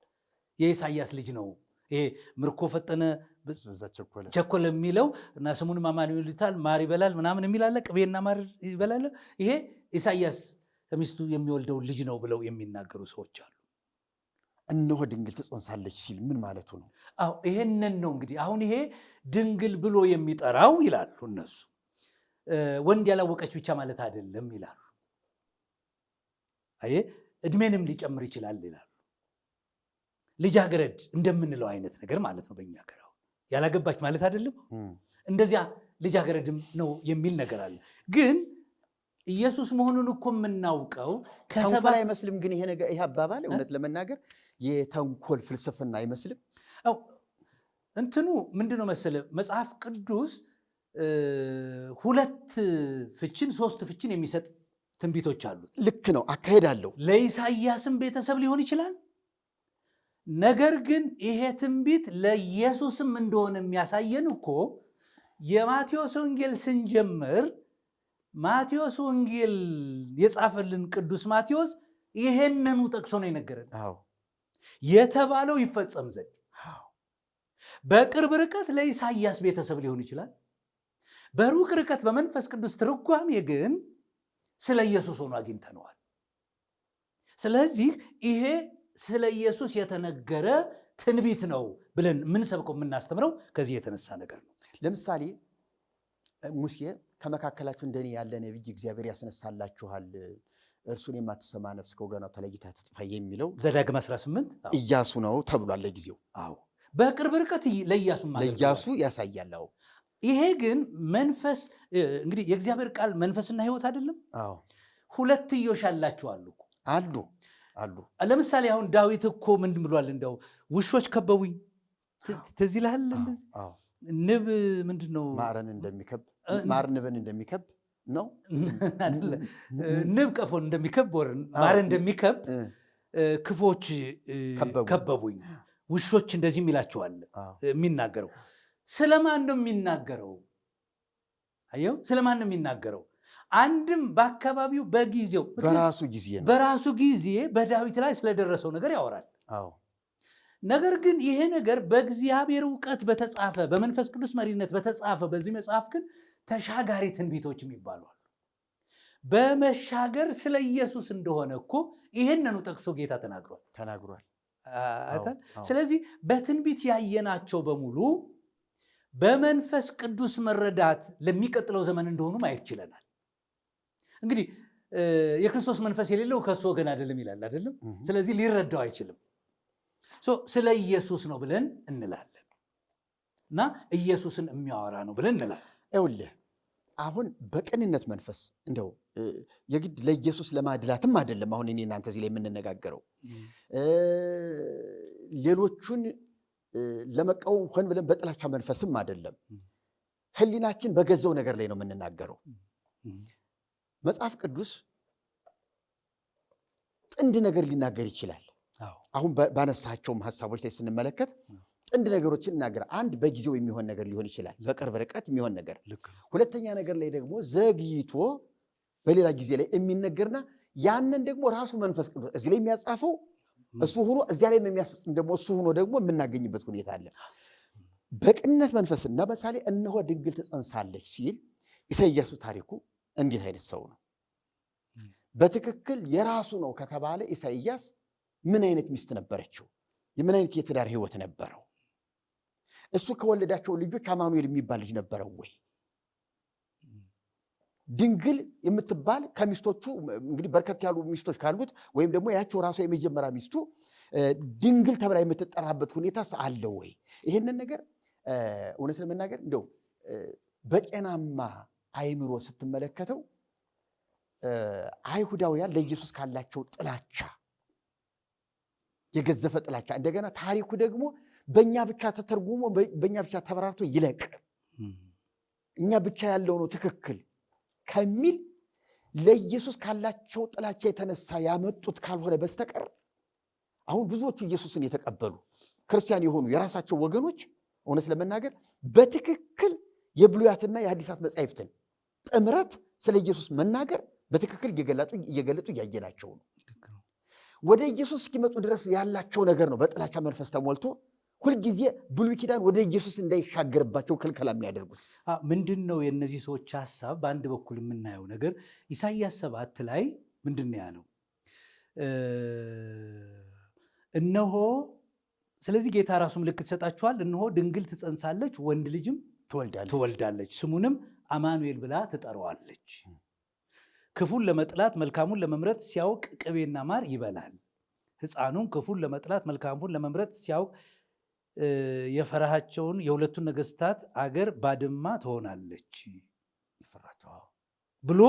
የኢሳይያስ ልጅ ነው ይሄ ምርኮ ፈጠነ ቸኮለ የሚለው እና ስሙንም አማኑኤል ይሉታል ማር ይበላል ምናምን የሚላለ ቅቤና ማር ይበላል። ይሄ ኢሳይያስ ከሚስቱ የሚወልደውን ልጅ ነው ብለው የሚናገሩ ሰዎች አሉ። እነሆ ድንግል ትጸንሳለች ሲል ምን ማለቱ ነው? አዎ ይሄንን ነው እንግዲህ አሁን ይሄ ድንግል ብሎ የሚጠራው ይላሉ እነሱ። ወንድ ያላወቀች ብቻ ማለት አይደለም ይላሉ። አይ እድሜንም ሊጨምር ይችላል ይላሉ። ልጃገረድ እንደምንለው አይነት ነገር ማለት ነው። በእኛ ሀገር አሁን ያላገባች ማለት አይደለም፣ እንደዚያ ልጃገረድም ነው የሚል ነገር አለ። ግን ኢየሱስ መሆኑን እኮ የምናውቀው ተንኮል አይመስልም። ግን ይሄ አባባል እውነት ለመናገር የተንኮል ፍልስፍና አይመስልም። እንትኑ ምንድነው መሰለ መጽሐፍ ቅዱስ 2 ፍችን 3 ፍችን የሚሰጥ ትንቢቶች አሉት። ልክ ነው፣ አካሄድ አለው። ለኢሳይያስም ቤተሰብ ሊሆን ይችላል። ነገር ግን ይሄ ትንቢት ለኢየሱስም እንደሆነ የሚያሳየን እኮ የማቴዎስ ወንጌል ስንጀምር ማቴዎስ ወንጌል የጻፈልን ቅዱስ ማቴዎስ ይሄንኑ ጠቅሶ ነው የነገረን። የተባለው ይፈጸም ዘንድ በቅርብ ርቀት ለኢሳይያስ ቤተሰብ ሊሆን ይችላል። በሩቅ ርቀት በመንፈስ ቅዱስ ትርጓሜ ግን ስለ ኢየሱስ ሆኖ አግኝተነዋል። ስለዚህ ይሄ ስለ ኢየሱስ የተነገረ ትንቢት ነው ብለን የምንሰብከው የምናስተምረው ከዚህ የተነሳ ነገር ነው። ለምሳሌ ሙሴ ከመካከላችሁ እንደኔ ያለ ነቢይ እግዚአብሔር ያስነሳላችኋል፣ እርሱን የማትሰማ ነፍስ ከወገኗ ተለይታ ትጥፋ የሚለው ዘዳግም 18 ኢያሱ ነው ተብሏል ለጊዜው። አዎ በቅርብ ርቀት ለኢያሱ ያሳያል። ይሄ ግን መንፈስ እንግዲህ የእግዚአብሔር ቃል መንፈስና ሕይወት አይደለም? አዎ ሁለትዮሽ ያላቸው አሉ። ለምሳሌ አሁን ዳዊት እኮ ምንድን ብሏል? እንደው ውሾች ከበቡኝ ትዝ ይልሃል? እንደዚህ ንብ ምንድን ነው ማር ንብን እንደሚከብ ነው። ንብ ቀፎን እንደሚከብ ማር እንደሚከብ ክፎች ከበቡኝ፣ ውሾች እንደዚህ ይላቸዋል። የሚናገረው ስለማን ነው የሚናገረው? አየው፣ ስለማን ነው የሚናገረው? አንድም በአካባቢው በጊዜው በራሱ ጊዜ በዳዊት ላይ ስለደረሰው ነገር ያወራል። ነገር ግን ይሄ ነገር በእግዚአብሔር እውቀት በተጻፈ በመንፈስ ቅዱስ መሪነት በተጻፈ በዚህ መጽሐፍ ግን ተሻጋሪ ትንቢቶች የሚባሉ አሉ። በመሻገር ስለ ኢየሱስ እንደሆነ እኮ ይሄንኑ ጠቅሶ ጌታ ተናግሯል። ስለዚህ በትንቢት ያየናቸው በሙሉ በመንፈስ ቅዱስ መረዳት ለሚቀጥለው ዘመን እንደሆኑ ማየት ችለናል። እንግዲህ የክርስቶስ መንፈስ የሌለው ከእሱ ወገን አይደለም ይላል አይደለም? ስለዚህ ሊረዳው አይችልም። ስለ ኢየሱስ ነው ብለን እንላለን እና ኢየሱስን የሚያወራ ነው ብለን እንላለን። ይኸውልህ አሁን በቅንነት መንፈስ እንደው የግድ ለኢየሱስ ለማድላትም አይደለም። አሁን እኔ እናንተ እዚህ ላይ የምንነጋገረው ሌሎቹን ለመቃወም ሆን ብለን በጥላቻ መንፈስም አይደለም። ሕሊናችን በገዛው ነገር ላይ ነው የምንናገረው። መጽሐፍ ቅዱስ ጥንድ ነገር ሊናገር ይችላል። አሁን ባነሳቸውም ሀሳቦች ላይ ስንመለከት ጥንድ ነገሮችን እናገር። አንድ በጊዜው የሚሆን ነገር ሊሆን ይችላል፣ በቅርብ ርቀት የሚሆን ነገር። ሁለተኛ ነገር ላይ ደግሞ ዘግይቶ በሌላ ጊዜ ላይ የሚነገርና ያንን ደግሞ ራሱ መንፈስ ቅዱስ እዚህ ላይ የሚያጻፈው እሱ ሆኖ እዚያ ላይ የሚያስፈጽም ደግሞ እሱ ሆኖ ደግሞ የምናገኝበት ሁኔታ አለ። በቅንነት መንፈስ እና ምሳሌ እነሆ ድንግል ትጸንሳለች ሲል ኢሳይያስ ታሪኩ እንዴት አይነት ሰው ነው? በትክክል የራሱ ነው ከተባለ ኢሳይያስ ምን አይነት ሚስት ነበረችው? የምን አይነት የትዳር ህይወት ነበረው? እሱ ከወለዳቸው ልጆች አማኑኤል የሚባል ልጅ ነበረው ወይ? ድንግል የምትባል ከሚስቶቹ እንግዲህ በርከት ያሉ ሚስቶች ካሉት ወይም ደግሞ ያቸው ራሷ የመጀመሪያ ሚስቱ ድንግል ተብላ የምትጠራበት ሁኔታ አለ ወይ? ይሄንን ነገር እውነት ለመናገር እንደው በጤናማ አይምሮ ስትመለከተው አይሁዳውያን ለኢየሱስ ካላቸው ጥላቻ የገዘፈ ጥላቻ። እንደገና ታሪኩ ደግሞ በእኛ ብቻ ተተርጉሞ በእኛ ብቻ ተበራርቶ ይለቅ፣ እኛ ብቻ ያለው ነው ትክክል ከሚል ለኢየሱስ ካላቸው ጥላቻ የተነሳ ያመጡት ካልሆነ በስተቀር አሁን ብዙዎቹ ኢየሱስን የተቀበሉ ክርስቲያን የሆኑ የራሳቸው ወገኖች እውነት ለመናገር በትክክል የብሉያትና የሐዲሳት መጻሕፍትን ጥምረት ስለ ኢየሱስ መናገር በትክክል እየገለጡ እያየናቸው ነው። ወደ ኢየሱስ እስኪመጡ ድረስ ያላቸው ነገር ነው በጥላቻ መንፈስ ተሞልቶ ሁልጊዜ ብሉይ ኪዳን ወደ ኢየሱስ እንዳይሻገርባቸው ክልከላ የሚያደርጉት ምንድን ነው? የእነዚህ ሰዎች ሐሳብ በአንድ በኩል የምናየው ነገር ኢሳይያስ 7 ላይ ምንድን ነው ያለው? እነሆ ስለዚህ ጌታ ራሱ ምልክት ይሰጣችኋል፣ እነሆ ድንግል ትጸንሳለች፣ ወንድ ልጅም ትወልዳለች፣ ስሙንም አማኑኤል ብላ ትጠራዋለች። ክፉን ለመጥላት መልካሙን ለመምረጥ ሲያውቅ ቅቤና ማር ይበላል። ሕፃኑም ክፉን ለመጥላት መልካሙን ለመምረጥ ሲያውቅ የፈራሃቸውን የሁለቱን ነገስታት አገር ባድማ ትሆናለች ብሎ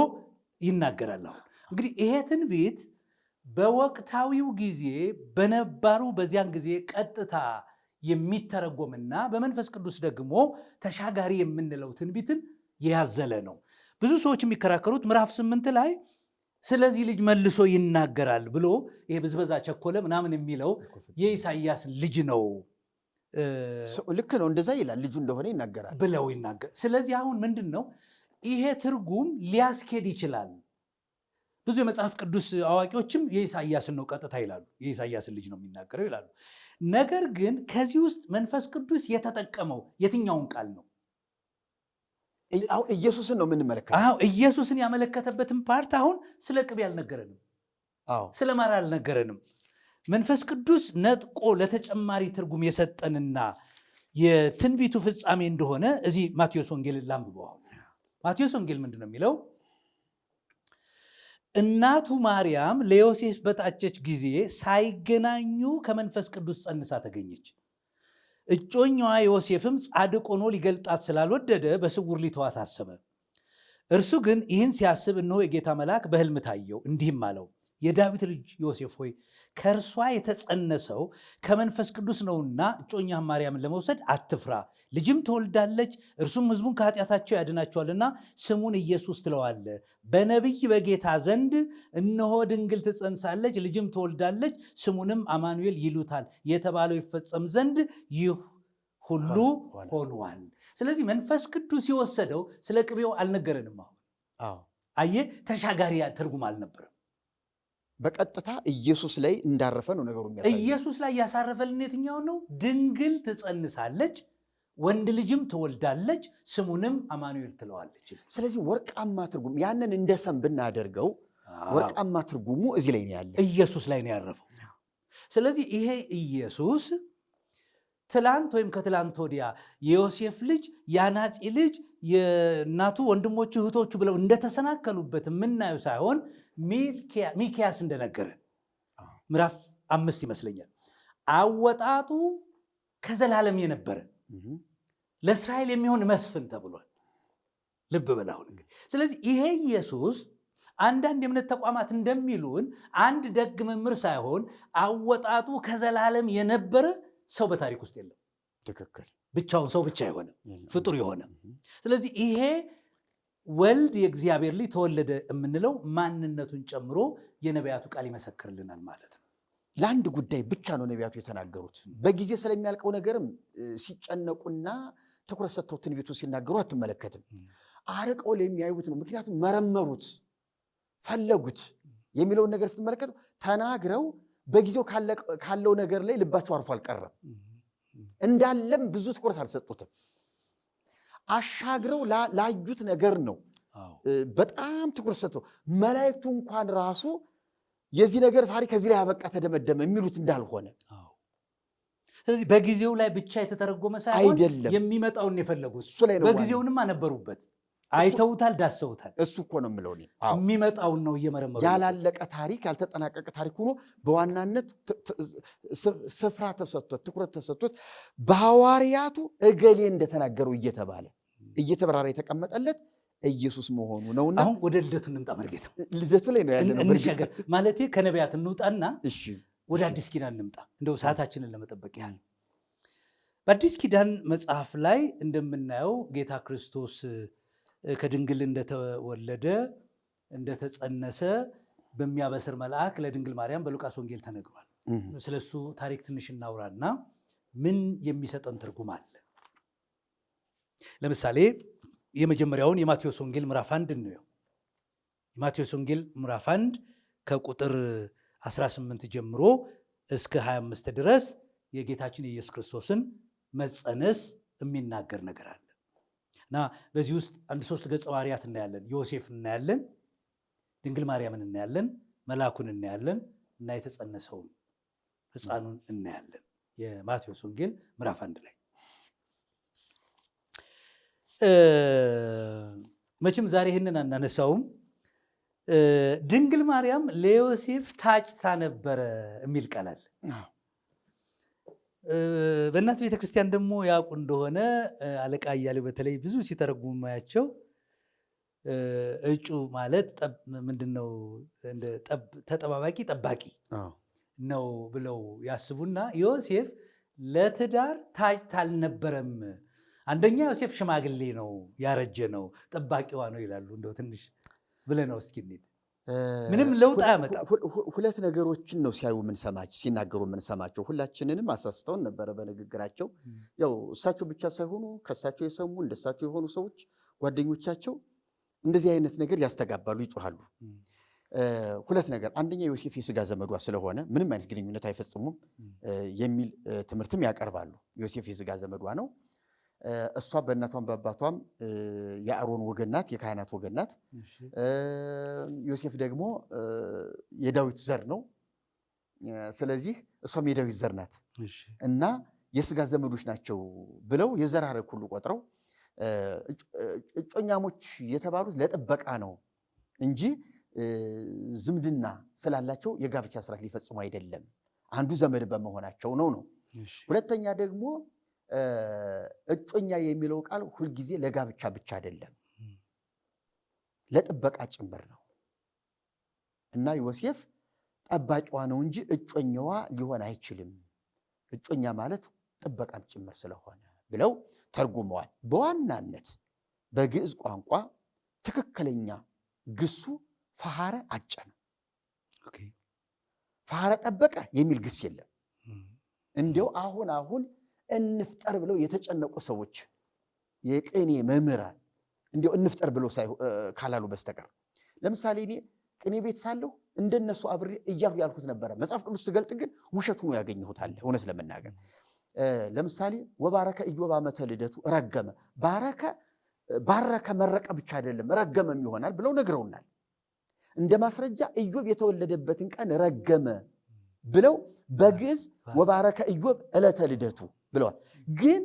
ይናገራል። እንግዲህ ይሄ ትንቢት በወቅታዊው ጊዜ በነባሩ በዚያን ጊዜ ቀጥታ የሚተረጎምና በመንፈስ ቅዱስ ደግሞ ተሻጋሪ የምንለው ትንቢትን የያዘለ ነው። ብዙ ሰዎች የሚከራከሩት ምዕራፍ 8 ላይ ስለዚህ ልጅ መልሶ ይናገራል ብሎ ይሄ ብዝበዛ ቸኮለ ምናምን የሚለው የኢሳይያስ ልጅ ነው። ልክ ነው፣ እንደዛ ይላል፣ ልጁ እንደሆነ ይናገራል ብለው ይናገር። ስለዚህ አሁን ምንድን ነው ይሄ ትርጉም ሊያስኬድ ይችላል። ብዙ የመጽሐፍ ቅዱስ አዋቂዎችም የኢሳይያስን ነው ቀጥታ ይላሉ፣ የኢሳይያስን ልጅ ነው የሚናገረው ይላሉ። ነገር ግን ከዚህ ውስጥ መንፈስ ቅዱስ የተጠቀመው የትኛውን ቃል ነው? አሁን ኢየሱስን ነው የምንመለከተው። ኢየሱስን ያመለከተበትን ፓርት አሁን ስለ ቅቤ አልነገረንም፣ ስለ ማር አልነገረንም። መንፈስ ቅዱስ ነጥቆ ለተጨማሪ ትርጉም የሰጠንና የትንቢቱ ፍጻሜ እንደሆነ እዚህ ማቴዎስ ወንጌል ላንብበው። አሁን ማቴዎስ ወንጌል ምንድን ነው የሚለው? እናቱ ማርያም ለዮሴፍ በታጨች ጊዜ ሳይገናኙ ከመንፈስ ቅዱስ ጸንሳ ተገኘች። እጮኛዋ ዮሴፍም ጻድቅ ሆኖ ሊገልጣት ስላልወደደ በስውር ሊተዋት አሰበ። እርሱ ግን ይህን ሲያስብ እነሆ የጌታ መልአክ በሕልም ታየው፣ እንዲህም አለው፣ የዳዊት ልጅ ዮሴፍ ሆይ ከእርሷ የተጸነሰው ከመንፈስ ቅዱስ ነውና እጮኛህን ማርያምን ለመውሰድ አትፍራ፣ ልጅም ትወልዳለች፣ እርሱም ሕዝቡን ከኃጢአታቸው ያድናቸዋልና ስሙን ኢየሱስ ትለዋለህ። በነቢይ በጌታ ዘንድ እነሆ ድንግል ትጸንሳለች፣ ልጅም ትወልዳለች፣ ስሙንም አማኑኤል ይሉታል የተባለው ይፈጸም ዘንድ ይህ ሁሉ ሆኗል። ስለዚህ መንፈስ ቅዱስ የወሰደው ስለ ቅቤው አልነገረንም። አሁን አየህ፣ ተሻጋሪ ትርጉም አልነበረም። በቀጥታ ኢየሱስ ላይ እንዳረፈ ነው ነገሩ የሚያሳየው። ኢየሱስ ላይ ያሳረፈልን የትኛውን ነው? ድንግል ትጸንሳለች፣ ወንድ ልጅም ትወልዳለች፣ ስሙንም አማኑኤል ትለዋለች። ስለዚህ ወርቃማ ትርጉም ያንን እንደ ሰም ብናደርገው ወርቃማ ትርጉሙ እዚህ ላይ ነው ያለ፣ ኢየሱስ ላይ ነው ያረፈው። ስለዚህ ይሄ ኢየሱስ ትላንት ወይም ከትላንት ወዲያ የዮሴፍ ልጅ የአናጺ ልጅ የእናቱ ወንድሞቹ እህቶቹ ብለው እንደተሰናከሉበት የምናየው ሳይሆን ሚክያስ እንደነገረን ምዕራፍ 5 ይመስለኛል አወጣጡ ከዘላለም የነበረ ለእስራኤል የሚሆን መስፍን ተብሏል። ልብ በላሁን እንግዲህ። ስለዚህ ይሄ ኢየሱስ አንዳንድ የእምነት ተቋማት እንደሚሉን አንድ ደግ መምህር ሳይሆን አወጣጡ ከዘላለም የነበረ ሰው በታሪክ ውስጥ የለም። ትክክል። ብቻውን ሰው ብቻ የሆነ ፍጡር የሆነ ስለዚህ ይሄ ወልድ የእግዚአብሔር ልጅ ተወለደ የምንለው ማንነቱን ጨምሮ የነቢያቱ ቃል ይመሰክርልናል ማለት ነው። ለአንድ ጉዳይ ብቻ ነው ነቢያቱ የተናገሩት። በጊዜ ስለሚያልቀው ነገርም ሲጨነቁና ትኩረት ሰጥተው ትንቢቱ ሲናገሩ አትመለከትም። አርቀው ለሚያዩት ነው። ምክንያቱም መረመሩት፣ ፈለጉት የሚለውን ነገር ስትመለከቱ ተናግረው በጊዜው ካለው ነገር ላይ ልባቸው አርፎ አልቀረም። እንዳለም ብዙ ትኩረት አልሰጡትም። አሻግረው ላዩት ነገር ነው በጣም ትኩረት ሰጥተው መላእክቱ እንኳን ራሱ የዚህ ነገር ታሪክ ከዚህ ላይ ያበቃ ተደመደመ የሚሉት እንዳልሆነ። ስለዚህ በጊዜው ላይ ብቻ የተተረጎመ ሳይሆን የሚመጣውን የፈለጉት በጊዜውንም አነበሩበት፣ አይተውታል፣ ዳሰውታል። እሱ እኮ ነው የምለው እኔ የሚመጣውን ነው እየመረመሩ። ያላለቀ ታሪክ ያልተጠናቀቀ ታሪክ ሆኖ በዋናነት ስፍራ ተሰጥቶት ትኩረት ተሰጥቶት በሐዋርያቱ እገሌ እንደተናገረው እየተባለ እየተበራራ የተቀመጠለት ኢየሱስ መሆኑ ነውና አሁን ወደ ልደቱ እንምጣ። መርጌታ ልደቱ ላይ ነው ያለነው። ማለቴ ከነቢያት እንውጣና ወደ አዲስ ኪዳን እንምጣ፣ እንደው ሰዓታችንን ለመጠበቅ ያህል። በአዲስ ኪዳን መጽሐፍ ላይ እንደምናየው ጌታ ክርስቶስ ከድንግል እንደተወለደ እንደተጸነሰ በሚያበስር መልአክ ለድንግል ማርያም በሉቃስ ወንጌል ተነግሯል። ስለሱ ታሪክ ትንሽ እናውራና ምን የሚሰጠን ትርጉም አለ? ለምሳሌ የመጀመሪያውን የማቴዎስ ወንጌል ምዕራፍ 1 ነው። የማቴዎስ ወንጌል ምዕራፍ 1 ከቁጥር 18 ጀምሮ እስከ 25 ድረስ የጌታችን የኢየሱስ ክርስቶስን መጸነስ የሚናገር ነገር አለ እና በዚህ ውስጥ አንድ 3 ገጸ ባህሪያት እናያለን። ዮሴፍን እናያለን፣ ድንግል ማርያምን እናያለን፣ መልአኩን እናያለን እና የተጸነሰውን ሕፃኑን እናያለን። የማቴዎስ ወንጌል ምዕራፍ 1 ላይ መቼም ዛሬ ይህንን አናነሳውም። ድንግል ማርያም ለዮሴፍ ታጭታ ነበረ የሚል ቃል አለ። በእናት ቤተክርስቲያን ደግሞ ያውቁ እንደሆነ አለቃ እያሌው በተለይ ብዙ ሲተረጉሙ ማያቸው እጩ ማለት ምንድነው እንደ ተጠባባቂ ጠባቂ ነው ብለው ያስቡና ዮሴፍ ለትዳር ታጭታ አልነበረም። አንደኛ ዮሴፍ ሽማግሌ ነው፣ ያረጀ ነው፣ ጠባቂዋ ነው ይላሉ። እንደው ትንሽ ብለህ ነው እስኪ እንሂድ። ምንም ለውጥ አያመጣም። ሁለት ነገሮችን ነው ሲያዩ የምንሰማቸው፣ ሲናገሩ የምንሰማቸው። ሁላችንንም አሳስተውን ነበረ በንግግራቸው። ያው እሳቸው ብቻ ሳይሆኑ ከእሳቸው የሰሙ እንደሳቸው የሆኑ ሰዎች ጓደኞቻቸው እንደዚህ አይነት ነገር ያስተጋባሉ፣ ይጮሃሉ። ሁለት ነገር፣ አንደኛ ዮሴፍ የስጋ ዘመዷ ስለሆነ ምንም አይነት ግንኙነት አይፈጽሙም የሚል ትምህርትም ያቀርባሉ። ዮሴፍ የስጋ ዘመዷ ነው። እሷ በእናቷም በአባቷም የአሮን ወገን ናት፣ የካህናት ወገን ናት። ዮሴፍ ደግሞ የዳዊት ዘር ነው። ስለዚህ እሷም የዳዊት ዘር ናት እና የስጋ ዘመዶች ናቸው ብለው የዘር ሐረግ ሁሉ ቆጥረው እጮኛሞች የተባሉት ለጥበቃ ነው እንጂ ዝምድና ስላላቸው የጋብቻ ስርዓት ሊፈጽሙ አይደለም። አንዱ ዘመድ በመሆናቸው ነው። ሁለተኛ ደግሞ እጮኛ የሚለው ቃል ሁልጊዜ ለጋብቻ ብቻ አይደለም፣ ለጥበቃ ጭምር ነው እና ዮሴፍ ጠባቂዋ ነው እንጂ እጮኛዋ ሊሆን አይችልም። እጮኛ ማለት ጥበቃም ጭምር ስለሆነ ብለው ተርጉመዋል። በዋናነት በግዕዝ ቋንቋ ትክክለኛ ግሱ ፈሐረ አጨ ነው። ፈሐረ ጠበቀ የሚል ግስ የለም። እንዲያው አሁን እንፍጠር ብለው የተጨነቁ ሰዎች የቅኔ መምህራን እንዲያው እንፍጠር ብለው ካላሉ በስተቀር ለምሳሌ እኔ ቅኔ ቤት ሳለሁ እንደነሱ አብሬ እያልሁ ያልኩት ነበረ። መጽሐፍ ቅዱስ ስገልጥ ግን ውሸት ሆኖ ያገኘሁት አለ። እውነት ለመናገር ለምሳሌ ወባረከ ኢዮብ ዓመተ ልደቱ ረገመ። ባረከ መረቀ ብቻ አይደለም ረገመም ይሆናል ብለው ነግረውናል። እንደ ማስረጃ ኢዮብ የተወለደበትን ቀን ረገመ ብለው በግዕዝ ወባረከ ኢዮብ ዕለተ ልደቱ ብለዋል። ግን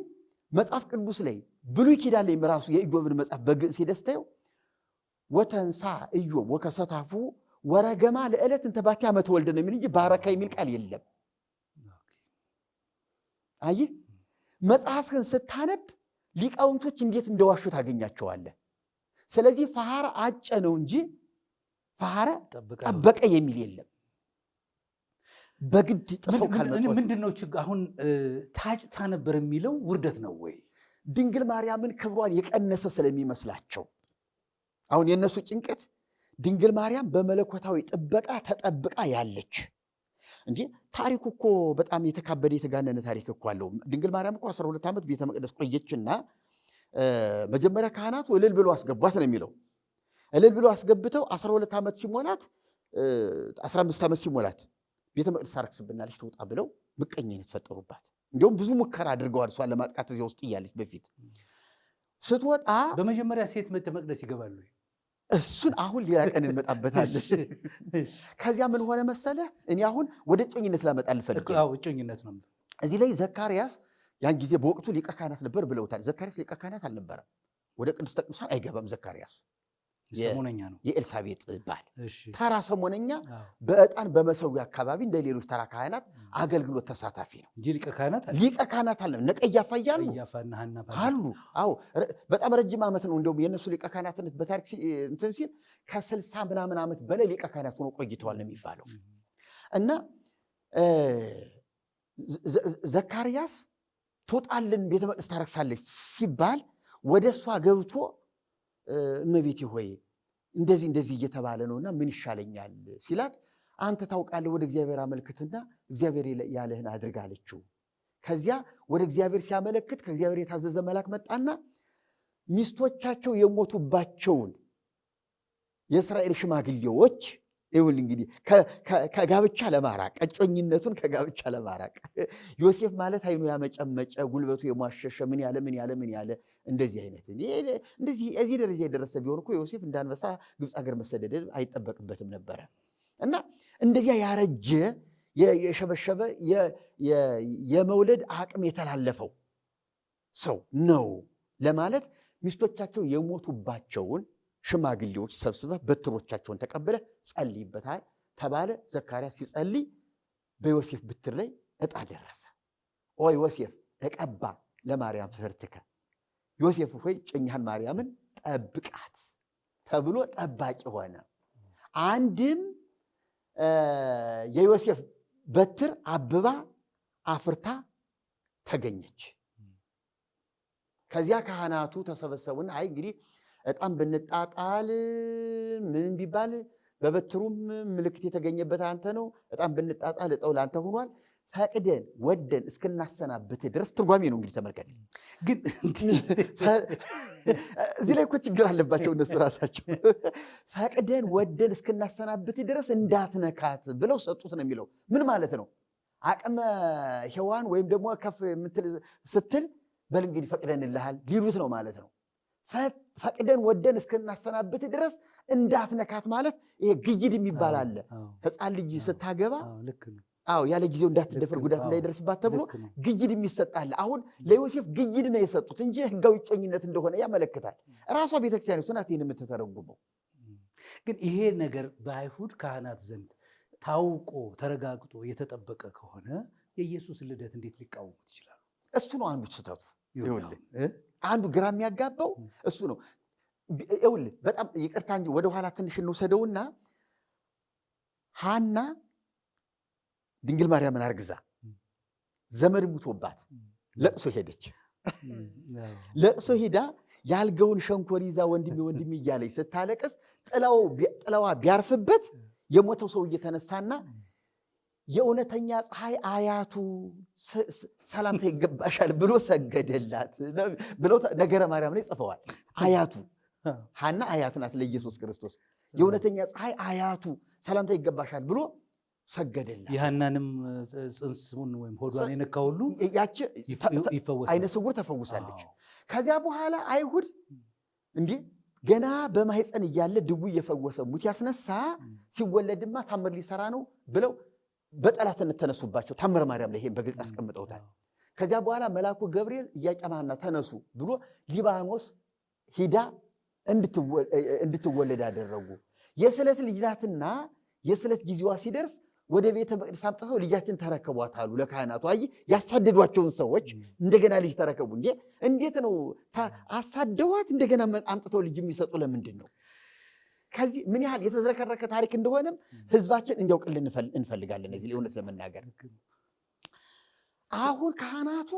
መጽሐፍ ቅዱስ ላይ ብሉይ ኪዳን ላይ ራሱ የኢዮብን መጽሐፍ በግዕዝ ሄደስተው ወተንሳ ኢዮብ ወከሰታፉ ወረገማ ለዕለት እንተ ባቲ ዓመተ ወልደ ነው የሚል እንጂ ባረከ የሚል ቃል የለም። አይ መጽሐፍን ስታነብ ሊቃውንቶች እንዴት እንደዋሹ ታገኛቸዋለህ። ስለዚህ ፈሐረ አጨ ነው እንጂ ፈሐረ ጠበቀ የሚል የለም። በግድ ጥሰው ካልመጡ ምንድነው ችግር? አሁን ታጭታ ነበር የሚለው ውርደት ነው ወይ? ድንግል ማርያምን ክብሯን የቀነሰ ስለሚመስላቸው አሁን የነሱ ጭንቀት ድንግል ማርያም በመለኮታዊ ጥበቃ ተጠብቃ ያለች እንዴ። ታሪኩ እኮ በጣም የተካበደ የተጋነነ ታሪክ እኮ አለው። ድንግል ማርያም እኮ 12 ዓመት ቤተ መቅደስ ቆየችና መጀመሪያ ካህናቱ እልል ብሎ አስገቧት ነው የሚለው። እልል ብሎ አስገብተው 12 ዓመት ሲሞላት 15 ዓመት ሲሞላት ቤተ መቅደስ ታረክስብናለች ትውጣ ብለው ምቀኝነት ፈጠሩባት። እንዲሁም ብዙ ሙከራ አድርገዋል እሷን ለማጥቃት እዚያ ውስጥ እያለች በፊት ስትወጣ። በመጀመሪያ ሴት ቤተ መቅደስ ይገባሉ? እሱን አሁን ሌላ ቀን እንመጣበታለን። ከዚያ ምን ሆነ መሰለ፣ እኔ አሁን ወደ እጮኝነት ላመጣልህ ፈልጌ ነው። እጮኝነት ነው። እዚህ ላይ ዘካርያስ ያን ጊዜ በወቅቱ ሊቀ ካህናት ነበር ብለውታል። ዘካርያስ ሊቀ ካህናት አልነበረም። ወደ ቅድስተ ቅዱሳን አይገባም። ዘካርያስ ሰሞነኛ ነው፣ የኤልሳቤጥ ባል ተራ ሰሞነኛ፣ በዕጣን በመሰዊያ አካባቢ እንደ ሌሎች ተራ ካህናት አገልግሎት ተሳታፊ ነው እንጂ ሊቀ ካህናት አለ። እነ ቀያፋ እያሉ አሉ። አዎ በጣም ረጅም ዓመት ነው። እንደውም የእነሱ ሊቀ ካህናትነት በታሪክ እንትን ሲል ከ60 ምናምን ዓመት በላይ ሊቀ ካህናት ሆኖ ቆይተዋል ነው የሚባለው። እና ዘካርያስ ትወጣልን ቤተ መቅደስ ታረክሳለች ሲባል ወደ እሷ ገብቶ እመቤቴ ሆይ እንደዚህ እየተባለ ነውና ምን ይሻለኛል ሲላት፣ አንተ ታውቃለህ፣ ወደ እግዚአብሔር አመልክትና እግዚአብሔር ያለህን አድርግ አለችው። ከዚያ ወደ እግዚአብሔር ሲያመለክት ከእግዚአብሔር የታዘዘ መልአክ መጣና ሚስቶቻቸው የሞቱባቸውን የእስራኤል ሽማግሌዎች ይሁን እንግዲህ ከጋብቻ ለማራቅ እጮኝነቱን ከጋብቻ ለማራቅ ዮሴፍ ማለት አይኑ ያመጨመጨ ጉልበቱ የሟሸሸ ምን ያለ እንደዚህ አይነት እንደዚህ እዚህ ደረጃ የደረሰ ቢሆን እኮ ዮሴፍ እንዳንበሳ ግብፅ ሀገር መሰደድ አይጠበቅበትም ነበረ። እና እንደዚያ ያረጀ የሸበሸበ የመውለድ አቅም የተላለፈው ሰው ነው ለማለት ሚስቶቻቸው የሞቱባቸውን ሽማግሌዎች ሰብስበህ በትሮቻቸውን ተቀብለህ ጸልይበታል ተባለ። ዘካርያስ ሲጸልይ በዮሴፍ በትር ላይ ዕጣ ደረሰ። ኦ ዮሴፍ እቀባ ለማርያም ፍህርትከ፣ ዮሴፍ ሆይ ጭኛህን ማርያምን ጠብቃት ተብሎ ጠባቂ ሆነ። አንድም የዮሴፍ በትር አብባ አፍርታ ተገኘች። ከዚያ ካህናቱ ተሰበሰቡና አይ እንግዲህ ዕጣም ብንጣጣል ምን ቢባል በበትሩም ምልክት የተገኘበት አንተ ነው፣ ዕጣም ብንጣጣል ዕጣው ላንተ ሆኗል፣ ፈቅደን ወደን እስክናሰናብት ድረስ ትርጓሜ ነው እንግዲህ ተመልከት። ግን እዚህ ላይ እኮ ችግር አለባቸው እነሱ ራሳቸው። ፈቅደን ወደን እስክናሰናብት ድረስ እንዳትነካት ብለው ሰጡት ነው የሚለው። ምን ማለት ነው? አቅመ ሔዋን ወይም ደግሞ ከፍ ስትል በል እንግዲህ ፈቅደንልሃል ሊሉት ነው ማለት ነው። ፈቅደን ወደን እስክናሰናብት ድረስ እንዳትነካት ማለት ይሄ ግይድ የሚባል አለ። ሕፃን ልጅ ስታገባ ያለ ጊዜው እንዳትደፈር ጉዳት እንዳይደርስባት ተብሎ ግይድ የሚሰጣል። አሁን ለዮሴፍ ግይድ ነው የሰጡት እንጂ ሕጋዊ እጮኝነት እንደሆነ ያመለክታል። ራሷ ቤተክርስቲያን ናት ይህን የምትተረጉመው። ግን ይሄ ነገር በአይሁድ ካህናት ዘንድ ታውቆ ተረጋግጦ የተጠበቀ ከሆነ የኢየሱስ ልደት እንዴት ሊቃወሙት ይችላሉ? እሱ ነው አንዱ ስህተቱ። አንዱ ግራ የሚያጋባው እሱ ነው። ይኸውልህ በጣም ይቅርታ እንጂ ወደኋላ ትንሽ እንውሰደውና ሐና ድንግል ማርያምን አርግዛ ዘመድ ሙቶባት ለቅሶ ሄደች። ለቅሶ ሂዳ ያልገውን ሸንኮር ይዛ ወንድሜ እያለች ስታለቅስ ጥላዋ ቢያርፍበት የሞተው ሰው እየተነሳና የእውነተኛ ፀሐይ አያቱ ሰላምታ ይገባሻል ብሎ ሰገደላት ብለው ነገረ ማርያም ላይ ጽፈዋል። አያቱ ሐና አያት ናት ለኢየሱስ ክርስቶስ። የእውነተኛ ፀሐይ አያቱ ሰላምታ ይገባሻል ብሎ ሰገደላት። የሐናንም ጽንስሙን ወይም ሆዷን የነካ ሁሉ ያቺ አይነ ስውር ተፈውሳለች። ከዚያ በኋላ አይሁድ እንዲህ ገና በማህፀን እያለ ድውይ እየፈወሰ ሙት ያስነሳ ሲወለድማ ታምር ሊሰራ ነው ብለው በጠላትነት ተነሱባቸው። ታምረ ማርያም ላይ ይሄን በግልጽ አስቀምጠውታል። ከዚያ በኋላ መልአኩ ገብርኤል ኢያቄም ሐና ተነሱ ብሎ ሊባኖስ ሂዳ እንድትወለድ አደረጉ። የስለት ልጅ ናትና የስለት ጊዜዋ ሲደርስ ወደ ቤተ መቅደስ አምጥተው ልጃችን ተረከቧት አሉ ለካህናቱ። አይ ያሳደዷቸውን ሰዎች እንደገና ልጅ ተረከቡ። እንዴት ነው አሳደዋት እንደገና አምጥተው ልጅ የሚሰጡ? ለምንድን ነው? ከዚህ ምን ያህል የተዝረከረከ ታሪክ እንደሆነም ህዝባችን እንዲያውቅልን እንፈልጋለን። እዚህ እውነት ለመናገር አሁን ካህናቱ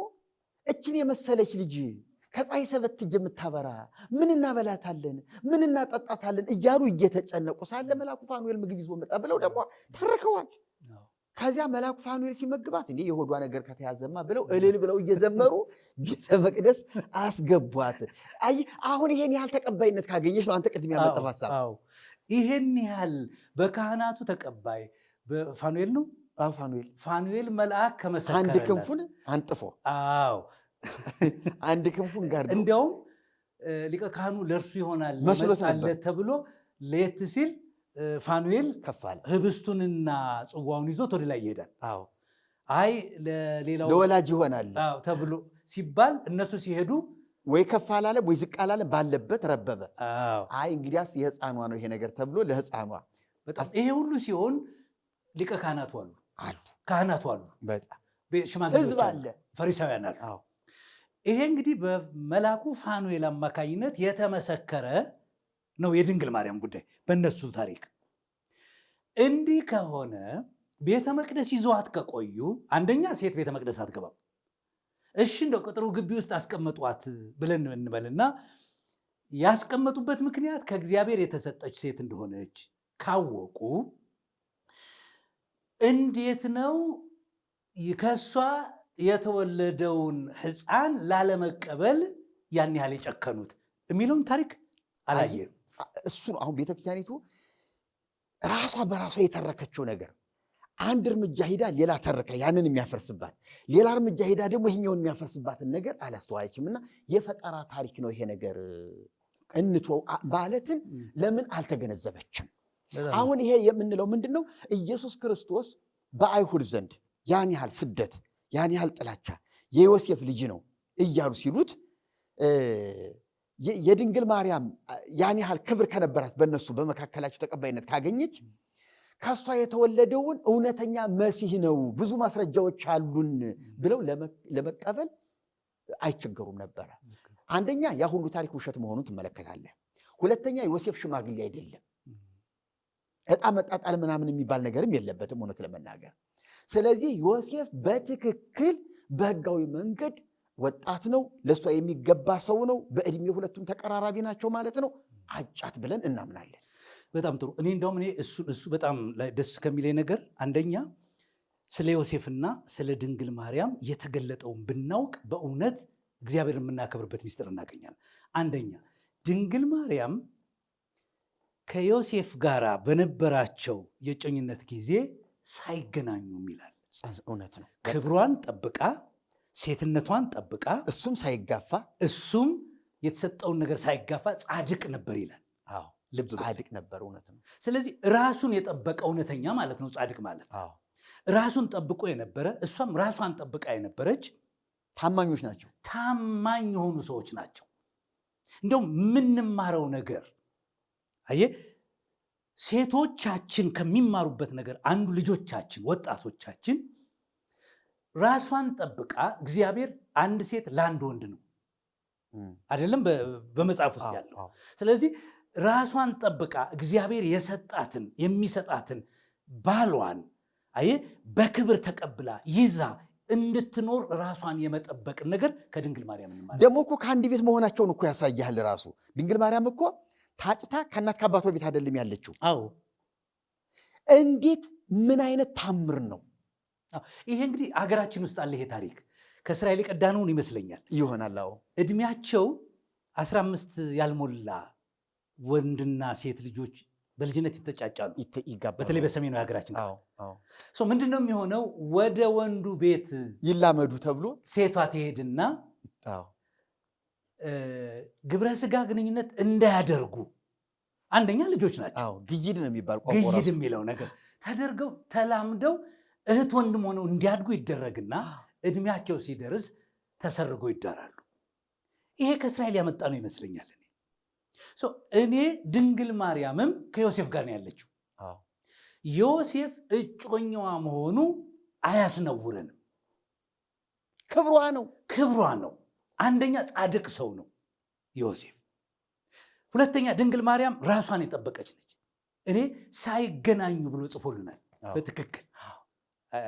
እችን የመሰለች ልጅ ከፀሐይ ሰበትጅ የምታበራ ምን እናበላታለን ምን እናጠጣታለን እያሉ እየተጨነቁ ሳለ መልአኩ ፋኑኤል ምግብ ይዞ መጣ ብለው ደግሞ ተርከዋል። ከዚያ መልአኩ ፋኑኤል ሲመግባት እንዴ የሆዷ ነገር ከተያዘማ ብለው እልል ብለው እየዘመሩ ቤተ መቅደስ አስገቧት። አይ አሁን ይሄን ያህል ተቀባይነት ካገኘች ነው አንተ ቅድም ያመጣው ሐሳብ። ይሄን ያህል በካህናቱ ተቀባይ በፋኑኤል ነው። ፋኑኤል መልአክ ከመሰከረላት አንድ ክንፉን አንጥፎ አንድ ክንፉን ጋር እንዲያውም ሊቀ ካህኑ ለእርሱ ይሆናል መስሎታለት ተብሎ ለየት ሲል ፋኑኤል ህብስቱንና ጽዋውን ይዞት ወደ ላይ ይሄዳል። አይ ለሌላው ለወላጅ ይሆናል ተብሎ ሲባል እነሱ ሲሄዱ ወይ ከፍ አላለም ወይ ዝቅ አላለም፣ ባለበት ረበበ። አይ እንግዲያስ የህፃኗ ነው ይሄ ነገር ተብሎ ለህፃኗ በጣም ይሄ ሁሉ ሲሆን ሊቀ ካህናቱ አሉ ካህናቱ አሉ፣ በጣም ሽማግሌዎች አለ፣ ፈሪሳውያን አሉ። ይሄ እንግዲህ በመልአኩ ፋኑኤል አማካኝነት የተመሰከረ ነው የድንግል ማርያም ጉዳይ በእነሱ ታሪክ። እንዲህ ከሆነ ቤተ መቅደስ ይዘዋት ከቆዩ አንደኛ ሴት ቤተ መቅደስ አትገባም። እሺ እንደው ቅጥሩ ግቢ ውስጥ አስቀመጧት ብለን እንበልና ያስቀመጡበት ምክንያት ከእግዚአብሔር የተሰጠች ሴት እንደሆነች ካወቁ እንዴት ነው ከሷ የተወለደውን ሕፃን ላለመቀበል ያን ያህል የጨከኑት የሚለውን ታሪክ አላየም። እሱ አሁን ቤተክርስቲያኒቱ ራሷ በራሷ የተረከችው ነገር አንድ እርምጃ ሄዳ ሌላ ተረካ ያንን የሚያፈርስባት፣ ሌላ እርምጃ ሄዳ ደግሞ ይሄኛውን የሚያፈርስባትን ነገር አላስተዋለችም። እና የፈጠራ ታሪክ ነው ይሄ ነገር እንትወው ማለትን ለምን አልተገነዘበችም? አሁን ይሄ የምንለው ምንድን ነው? ኢየሱስ ክርስቶስ በአይሁድ ዘንድ ያን ያህል ስደት፣ ያን ያህል ጥላቻ የዮሴፍ ልጅ ነው እያሉ ሲሉት የድንግል ማርያም ያን ያህል ክብር ከነበራት በእነሱ በመካከላቸው ተቀባይነት ካገኘች ከእሷ የተወለደውን እውነተኛ መሲህ ነው ብዙ ማስረጃዎች አሉን ብለው ለመቀበል አይቸገሩም ነበረ። አንደኛ ያ ሁሉ ታሪክ ውሸት መሆኑን ትመለከታለህ። ሁለተኛ ዮሴፍ ሽማግሌ አይደለም፣ ዕጣ መጣጣል ምናምን የሚባል ነገርም የለበትም እውነት ለመናገር። ስለዚህ ዮሴፍ በትክክል በሕጋዊ መንገድ ወጣት ነው፣ ለእሷ የሚገባ ሰው ነው፣ በዕድሜ ሁለቱም ተቀራራቢ ናቸው ማለት ነው። አጫት ብለን እናምናለን። በጣም ጥሩ። እኔ እንደውም እሱ በጣም ደስ ከሚለኝ ነገር አንደኛ ስለ ዮሴፍና ስለ ድንግል ማርያም የተገለጠውን ብናውቅ በእውነት እግዚአብሔር የምናከብርበት ሚስጥር እናገኛለን። አንደኛ ድንግል ማርያም ከዮሴፍ ጋር በነበራቸው የእጮኝነት ጊዜ ሳይገናኙም ይላል። እውነት ነው። ክብሯን ጠብቃ ሴትነቷን ጠብቃ እሱም ሳይጋፋ እሱም የተሰጠውን ነገር ሳይጋፋ ጻድቅ ነበር ይላል። ልብ ጻድቅ ነበር። እውነት ነው። ስለዚህ ራሱን የጠበቀ እውነተኛ ማለት ነው ጻድቅ ማለት። ራሱን ጠብቆ የነበረ እሷም ራሷን ጠብቃ የነበረች ታማኞች ናቸው። ታማኝ የሆኑ ሰዎች ናቸው። እንደውም የምንማረው ነገር አየህ፣ ሴቶቻችን ከሚማሩበት ነገር አንዱ ልጆቻችን፣ ወጣቶቻችን ራሷን ጠብቃ እግዚአብሔር አንድ ሴት ለአንድ ወንድ ነው አይደለም በመጽሐፍ ውስጥ ያለው። ስለዚህ ራሷን ጠብቃ እግዚአብሔር የሰጣትን የሚሰጣትን ባሏን አየህ በክብር ተቀብላ ይዛ እንድትኖር ራሷን የመጠበቅን ነገር ከድንግል ማርያም እንማር። ደግሞ እኮ ከአንድ ቤት መሆናቸውን እኮ ያሳያል ራሱ። ድንግል ማርያም እኮ ታጭታ ከእናት ከአባቷ ቤት አይደለም ያለችው። አዎ እንዴት ምን አይነት ታምር ነው ይሄ! እንግዲህ አገራችን ውስጥ አለ ይሄ ታሪክ። ከእስራኤል የቀዳነውን ይመስለኛል ይሆናል። አዎ እድሜያቸው 15 ያልሞላ ወንድና ሴት ልጆች በልጅነት ይተጫጫሉ፣ በተለይ በሰሜኑ የሀገራችን ምንድን ነው የሚሆነው? ወደ ወንዱ ቤት ይላመዱ ተብሎ ሴቷ ትሄድና ግብረ ስጋ ግንኙነት እንዳያደርጉ፣ አንደኛ ልጆች ናቸው፣ ግይድ ነው የሚባል ግይድ የሚለው ነገር ተደርገው ተላምደው እህት ወንድም ሆነው እንዲያድጉ ይደረግና እድሜያቸው ሲደርስ ተሰርገው ይዳራሉ። ይሄ ከእስራኤል ያመጣ ነው ይመስለኛል። እኔ ድንግል ማርያምም ከዮሴፍ ጋር ነው ያለችው። ዮሴፍ እጮኛዋ መሆኑ አያስነውረንም። ክብሯ ነው። አንደኛ ጻድቅ ሰው ነው ዮሴፍ። ሁለተኛ ድንግል ማርያም ራሷን የጠበቀች ነች። እኔ ሳይገናኙ ብሎ ጽፎልናል በትክክል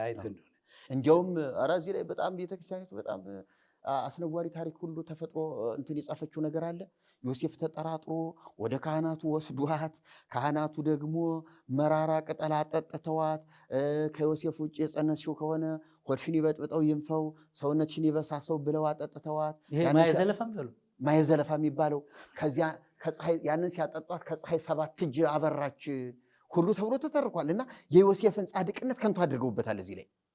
አይተህ እንደሆነ። እንዲያውም እዚህ ላይ በጣም ቤተክርስቲያኒቱ በጣም አስነዋሪ ታሪክ ሁሉ ተፈጥሮ እንትን የጻፈችው ነገር አለ። ዮሴፍ ተጠራጥሮ ወደ ካህናቱ ወስዷት፣ ካህናቱ ደግሞ መራራ ቅጠል አጠጥተዋት፣ ከዮሴፍ ውጭ የጸነስሽው ከሆነ ሆድሽን ይበጥብጠው ይንፈው፣ ሰውነትሽን ይበሳሰው ብለው አጠጥተዋት። ማየዘለፋ የሚባለው ከዚያ ከፀሐይ ያንን ሲያጠጧት ከፀሐይ 7 እጅ አበራች ሁሉ ተብሎ ተተርኳል። እና የዮሴፍን ጻድቅነት ከንቱ አድርገውበታል እዚህ ላይ